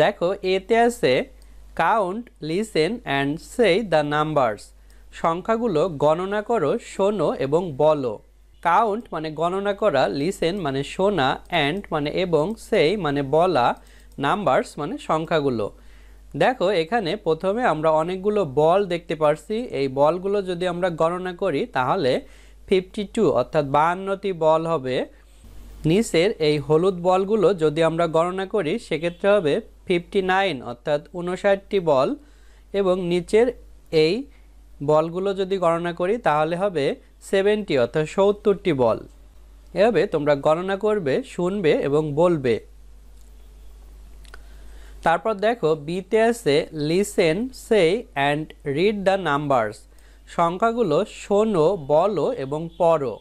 দেখো এতে আছে count, listen and say the numbers, সংখ্যাগুলো গণনা করো, শোনো এবং বলো। কাউন্ট মানে গণনা করা, লিসেন মানে শোনা, অ্যান্ড মানে এবং, সেই মানে বলা, নাম্বারস মানে সংখ্যাগুলো। দেখো এখানে প্রথমে আমরা অনেকগুলো বল দেখতে পারছি, এই বলগুলো যদি আমরা গণনা করি তাহলে 52 অর্থাৎ 52টি বল হবে। নিচের এই হলুদ বলগুলো যদি আমরা গণনা করি সেক্ষেত্রে হবে 59 অর্থাৎ 59টি বল, এবং নিচের এই বলগুলো যদি গণনা করি তাহলে হবে 70 অর্থাৎ 70টি বল। এভাবে তোমরা গণনা করবে, শুনবে এবং বলবে। তারপর দেখো বিতে আছে listen, say and read the numbers, সংখ্যাগুলো শোনো, বলো এবং পড়ো।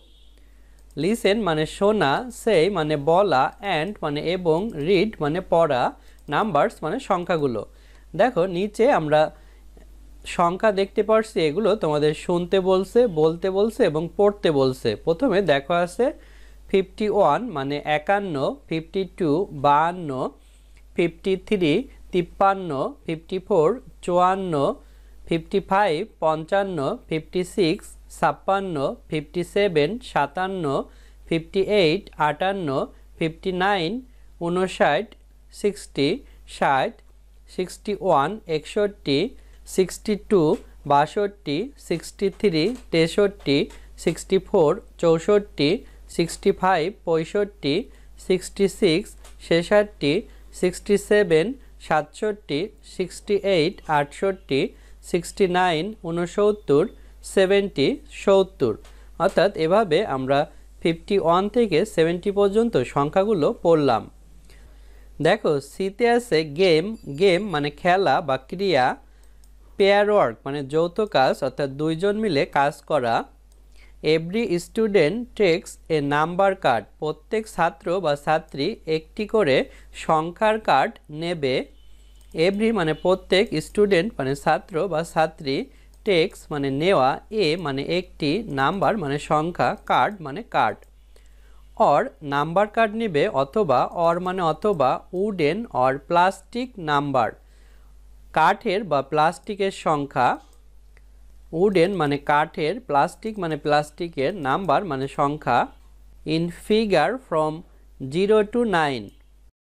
লিসেন মানে শোনা, সে মানে বলা, অ্যান্ড মানে এবং, রিড মানে পড়া, নাম্বারস মানে সংখ্যাগুলো। দেখো নিচে আমরা সংখ্যা দেখতে পারছি, এগুলো তোমাদের শুনতে বলছে, বলতে বলছে এবং পড়তে বলছে। প্রথমে দেখো আছে 51 মানে 51, 52 52, 53 53, 54 54, 55 55, 56 56, 57 57, 58 58, 59 59, 60 60, 61 61, 62 62, 63 63, 64 64, 65 65, 66 66, 67 67, 68 68, 69 69, 70 70। অর্থাৎ এভাবে আমরা 51 থেকে 70 পর্যন্ত সংখ্যাগুলো পড়লাম। দেখো সিতে আছে গেম, গেম মানে খেলা বা ক্রিয়া, পেয়ার ওয়ার্ক মানে যৌথ কাজ অর্থাৎ দুইজন মিলে কাজ করা, এভরি স্টুডেন্ট টেক্স এ নাম্বার কার্ড, প্রত্যেক ছাত্র বা ছাত্রী একটি করে সংখ্যার কার্ড নেবে। এভরি মানে প্রত্যেক, স্টুডেন্ট মানে ছাত্র বা ছাত্রী, টেক্স মানে নেওয়া, এ মানে একটি, নাম্বার মানে সংখ্যা, কার্ড মানে কার্ড। অর নাম্বার কার্ড নেবে, অথবা, অর মানে অথবা, উডেন অর প্লাস্টিক নাম্বার, কাঠের বা প্লাস্টিকের সংখ্যা, উডেন মানে কাঠের, প্লাস্টিক মানে প্লাস্টিকের, নাম্বার মানে সংখ্যা। ইন ফিগার ফ্রম 0 to 9,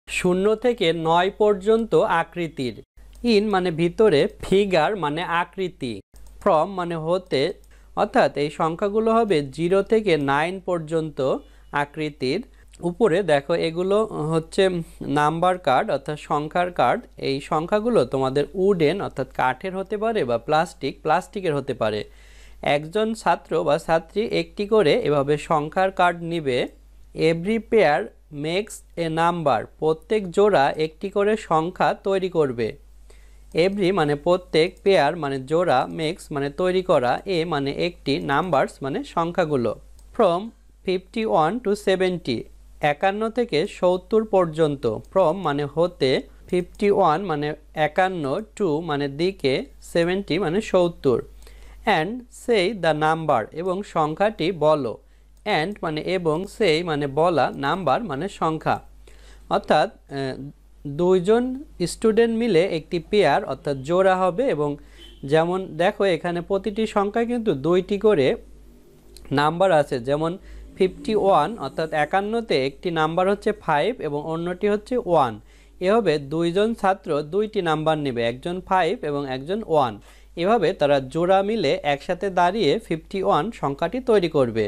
0 থেকে 9 পর্যন্ত আকৃতির। ইন মানে ভিতরে, ফিগার মানে আকৃতি, ফ্রম মানে হতে, অর্থাৎ এই সংখ্যাগুলো হবে 0 থেকে 9 পর্যন্ত আকৃতির। উপরে দেখো এগুলো হচ্ছে নাম্বার কার্ড অর্থাৎ সংখ্যার কার্ড। এই সংখ্যাগুলো তোমাদের উডেন অর্থাৎ কাঠের হতে পারে বা প্লাস্টিকের হতে পারে। একজন ছাত্র বা ছাত্রী একটি করে এভাবে সংখ্যার কার্ড নিবে। Every pair makes a number, প্রত্যেক জোড়া একটি করে সংখ্যা তৈরি করবে। এভরি মানে প্রত্যেক, পেয়ার মানে জোড়া, মেক্স মানে তৈরি করা, এ মানে একটি, নাম্বারস মানে সংখ্যাগুলো। ফ্রম 51 to 70, 51 থেকে 70 পর্যন্ত। ফ্রম মানে হতে, 51 মানে 51, 2 মানে দিকে, 70 মানে 70। অ্যান্ড সেই দ্য নাম্বার, এবং সংখ্যাটি বলো। অ্যান্ড মানে এবং, সেই মানে বলা, নাম্বার মানে সংখ্যা। অর্থাৎ দুইজন স্টুডেন্ট মিলে একটি পেয়ার অর্থাৎ জোড়া হবে, এবং যেমন দেখো এখানে প্রতিটি সংখ্যা কিন্তু 2টি করে নাম্বার আছে, যেমন 51 অর্থাৎ 51তে একটি নাম্বার হচ্ছে 5 এবং অন্যটি হচ্ছে 1। এভাবে দুইজন ছাত্র দুইটি নাম্বার নেবে, একজন 5 এবং একজন 1। এভাবে তারা জোড়া মিলে একসাথে দাঁড়িয়ে 51 সংখ্যাটি তৈরি করবে।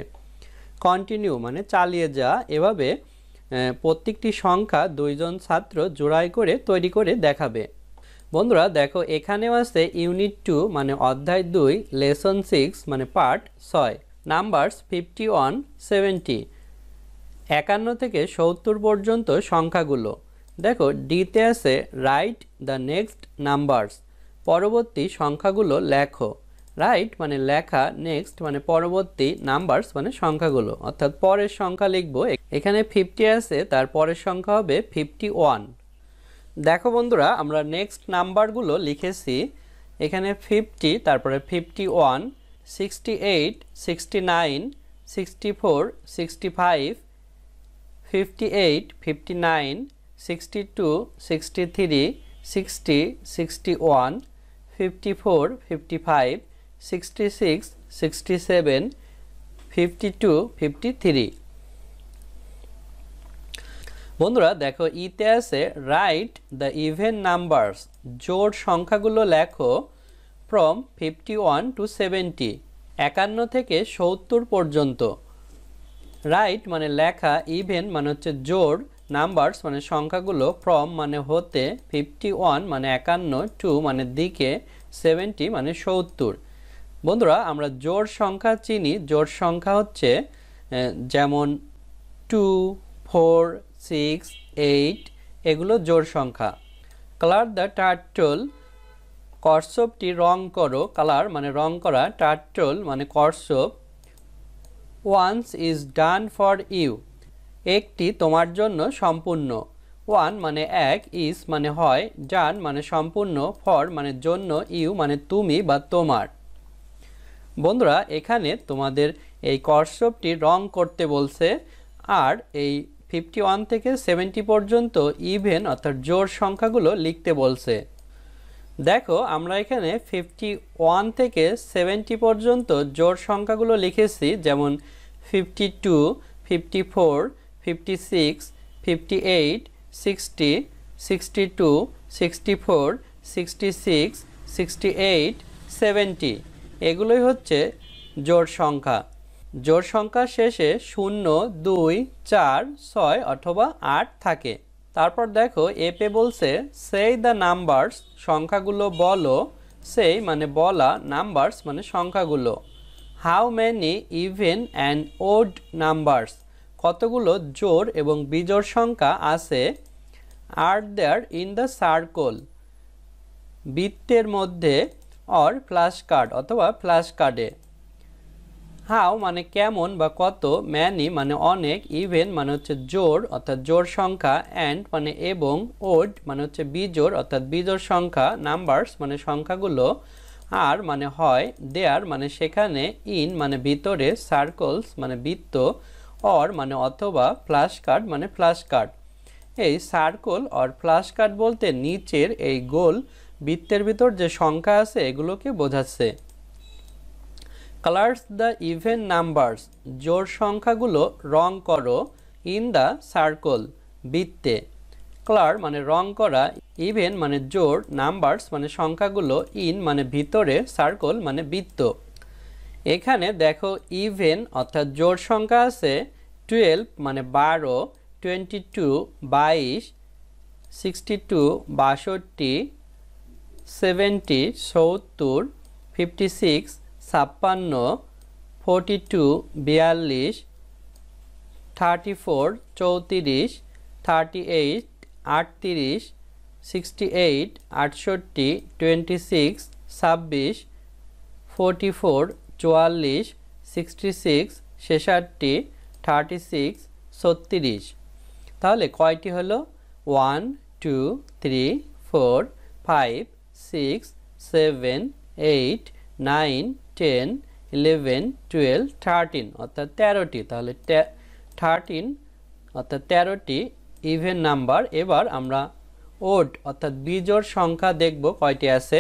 কন্টিনিউ মানে চালিয়ে যা। এভাবে প্রত্যেকটি সংখ্যা দুইজন ছাত্র জোড়াই করে তৈরি করে দেখাবে। বন্ধুরা দেখো, এখানেও আছে ইউনিট 2 মানে অধ্যায় 2 লেসন 6 মানে পার্ট 6 নাম্বারস 51 70। 51 থেকে 70 পর্যন্ত সংখ্যাগুলো দেখো। ডিতে আছে রাইট দ্য নেক্সট নাম্বারস, পরবর্তী সংখ্যাগুলো লেখো। রাইট মানে লেখা, নেক্সট মানে পরবর্তী, নাম্বারস মানে সংখ্যাগুলো, অর্থাৎ পরের সংখ্যা লিখব। এখানে 50 আছে, তার পরের সংখ্যা হবে 51। দেখো বন্ধুরা, আমরা নেক্সট নাম্বারগুলো লিখেছি। এখানে 50, তারপরে 51, 68, 69, 64, 65, 58, 59, 62, 63, 60, 61, 54, 55, 66, 67, 52, 53। বন্ধুরা দেখো, ইতে আছে রাইট দ্য ইভেন নাম্বারস, জোড় সংখ্যাগুলো লেখো ফ্রম 51 টু 70, 51 থেকে 70 পর্যন্ত। রাইট মানে লেখা, ইভেন মানে হচ্ছে জোড়, নাম্বারস মানে সংখ্যাগুলো, ফ্রম মানে হতে, 51 মানে 51, টু মানে দিকে, 70 মানে 70। বন্ধুরা আমরা জোড় সংখ্যা চিনি। জোড় সংখ্যা হচ্ছে যেমন 2, 4, 6, 8, এগুলো জোড় সংখ্যা। কালার দ্য টার্টল, কচ্ছপটি রং করো। কালার মানে রং করা, টার্টল মানে কচ্ছপ। Once is done for you, একটি তোমার জন্য সম্পূর্ণ। ওয়ান মানে এক, ইজ মানে হয়, ডান মানে সম্পূর্ণ, ফর মানে জন্য, ইউ মানে তুমি বা তোমার। বন্ধুরা এখানে তোমাদের এই কচ্ছপটি রং করতে বলছে, আর এই 51 থেকে 70 পর্যন্ত ইভেন অর্থাৎ জোড় সংখ্যাগুলো লিখতে বলছে। দেখো আমরা এখানে 51 থেকে 70 পর্যন্ত জোড় সংখ্যাগুলো লিখেছি, যেমন 52, 54, 56, 58, 60, 62, 64, 66, 68, 70, এগুলোই হচ্ছে জোড় সংখ্যা। জোড় সংখ্যার শেষে 0, 2, 4, 6 অথবা 8 থাকে। তারপর দেখো এপে বলছে সেই দ্য নাম্বারস, সংখ্যাগুলো বলো। সেই মানে বলা, নাম্বারস মানে সংখ্যাগুলো। How many even and odd numbers, কতগুলো জোড় এবং বিজোড় সংখ্যা আছে। Are there in the circle, বৃত্তের মধ্যে, অর ফ্ল্যাশ কার্ড অথবা ফ্ল্যাশ কার্ডে। হাউ মানে কেমন বা কত, ম্যানি মানে অনেক, ইভেন মানে হচ্ছে জোড় অর্থাৎ জোড় সংখ্যা, অ্যান্ড মানে এবং, ওড মানে হচ্ছে বিজোড় অর্থাৎ বিজোড় সংখ্যা, নাম্বারস মানে সংখ্যাগুলো, আর মানে হয়, দেয়ার মানে সেখানে, ইন মানে ভিতরে, সার্কলস মানে বৃত্ত, অর মানে অথবা, ফ্ল্যাশ কার্ড মানে ফ্ল্যাশ কার্ড। এই সার্কল অর ফ্ল্যাশ কার্ড বলতে নিচের এই গোল বৃত্তের ভিতর যে সংখ্যা আছে এগুলোকে বোঝাচ্ছে। কালার্স দ্য ইভেন নাম্বারস, জোড় সংখ্যাগুলো রং করো। ইন দ্য সার্কল, বৃত্তে। কালার মানে রং করা, ইভেন মানে জোড়, নাম্বারস মানে সংখ্যাগুলো, ইন মানে ভিতরে, সার্কল মানে বৃত্ত। এখানে দেখো ইভেন অর্থাৎ জোড় সংখ্যা আছে 12 মানে 12, 22 22, 62 62, 70 70, 56 56, 42 42, 34 34, 38 38, 68 68, 26 26, 44 44, 66 66, 36 36। তাহলে কয়টি হলো? 1 2 3 4 5 6 7 8 9 10 11 12 13 অর্থাৎ 13টি। তাহলে 13 অর্থাৎ 13টি ইভেন নাম্বার। এবার আমরা ওড অর্থাৎ বিজোড় সংখ্যা দেখব কয়টি আছে।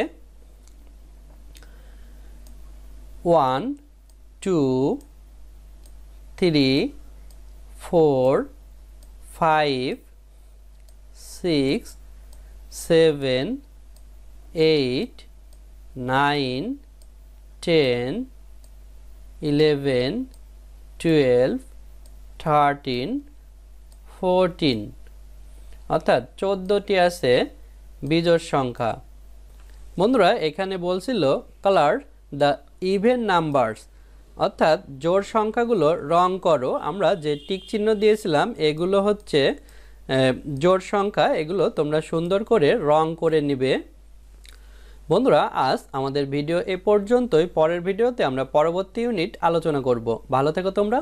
1 2 3 4 5 6 7 8 9 10 11 12 13 14 অর্থাৎ 14টি আছে বিজোড় সংখ্যা। বন্ধুরা এখানে বলছিল কালার দ্য ইভেন নাম্বারস, অর্থাৎ জোড় সংখ্যাগুলো রং করো। আমরা যে টিক চিহ্ন দিয়েছিলাম এগুলো হচ্ছে জোড় সংখ্যা, এগুলো তোমরা সুন্দর করে রং করে নিবে। বন্ধুরা আজ আমাদের ভিডিও এ পর্যন্তই। পরের ভিডিওতে আমরা পরবর্তী ইউনিট আলোচনা করব। ভালো থেকো তোমরা।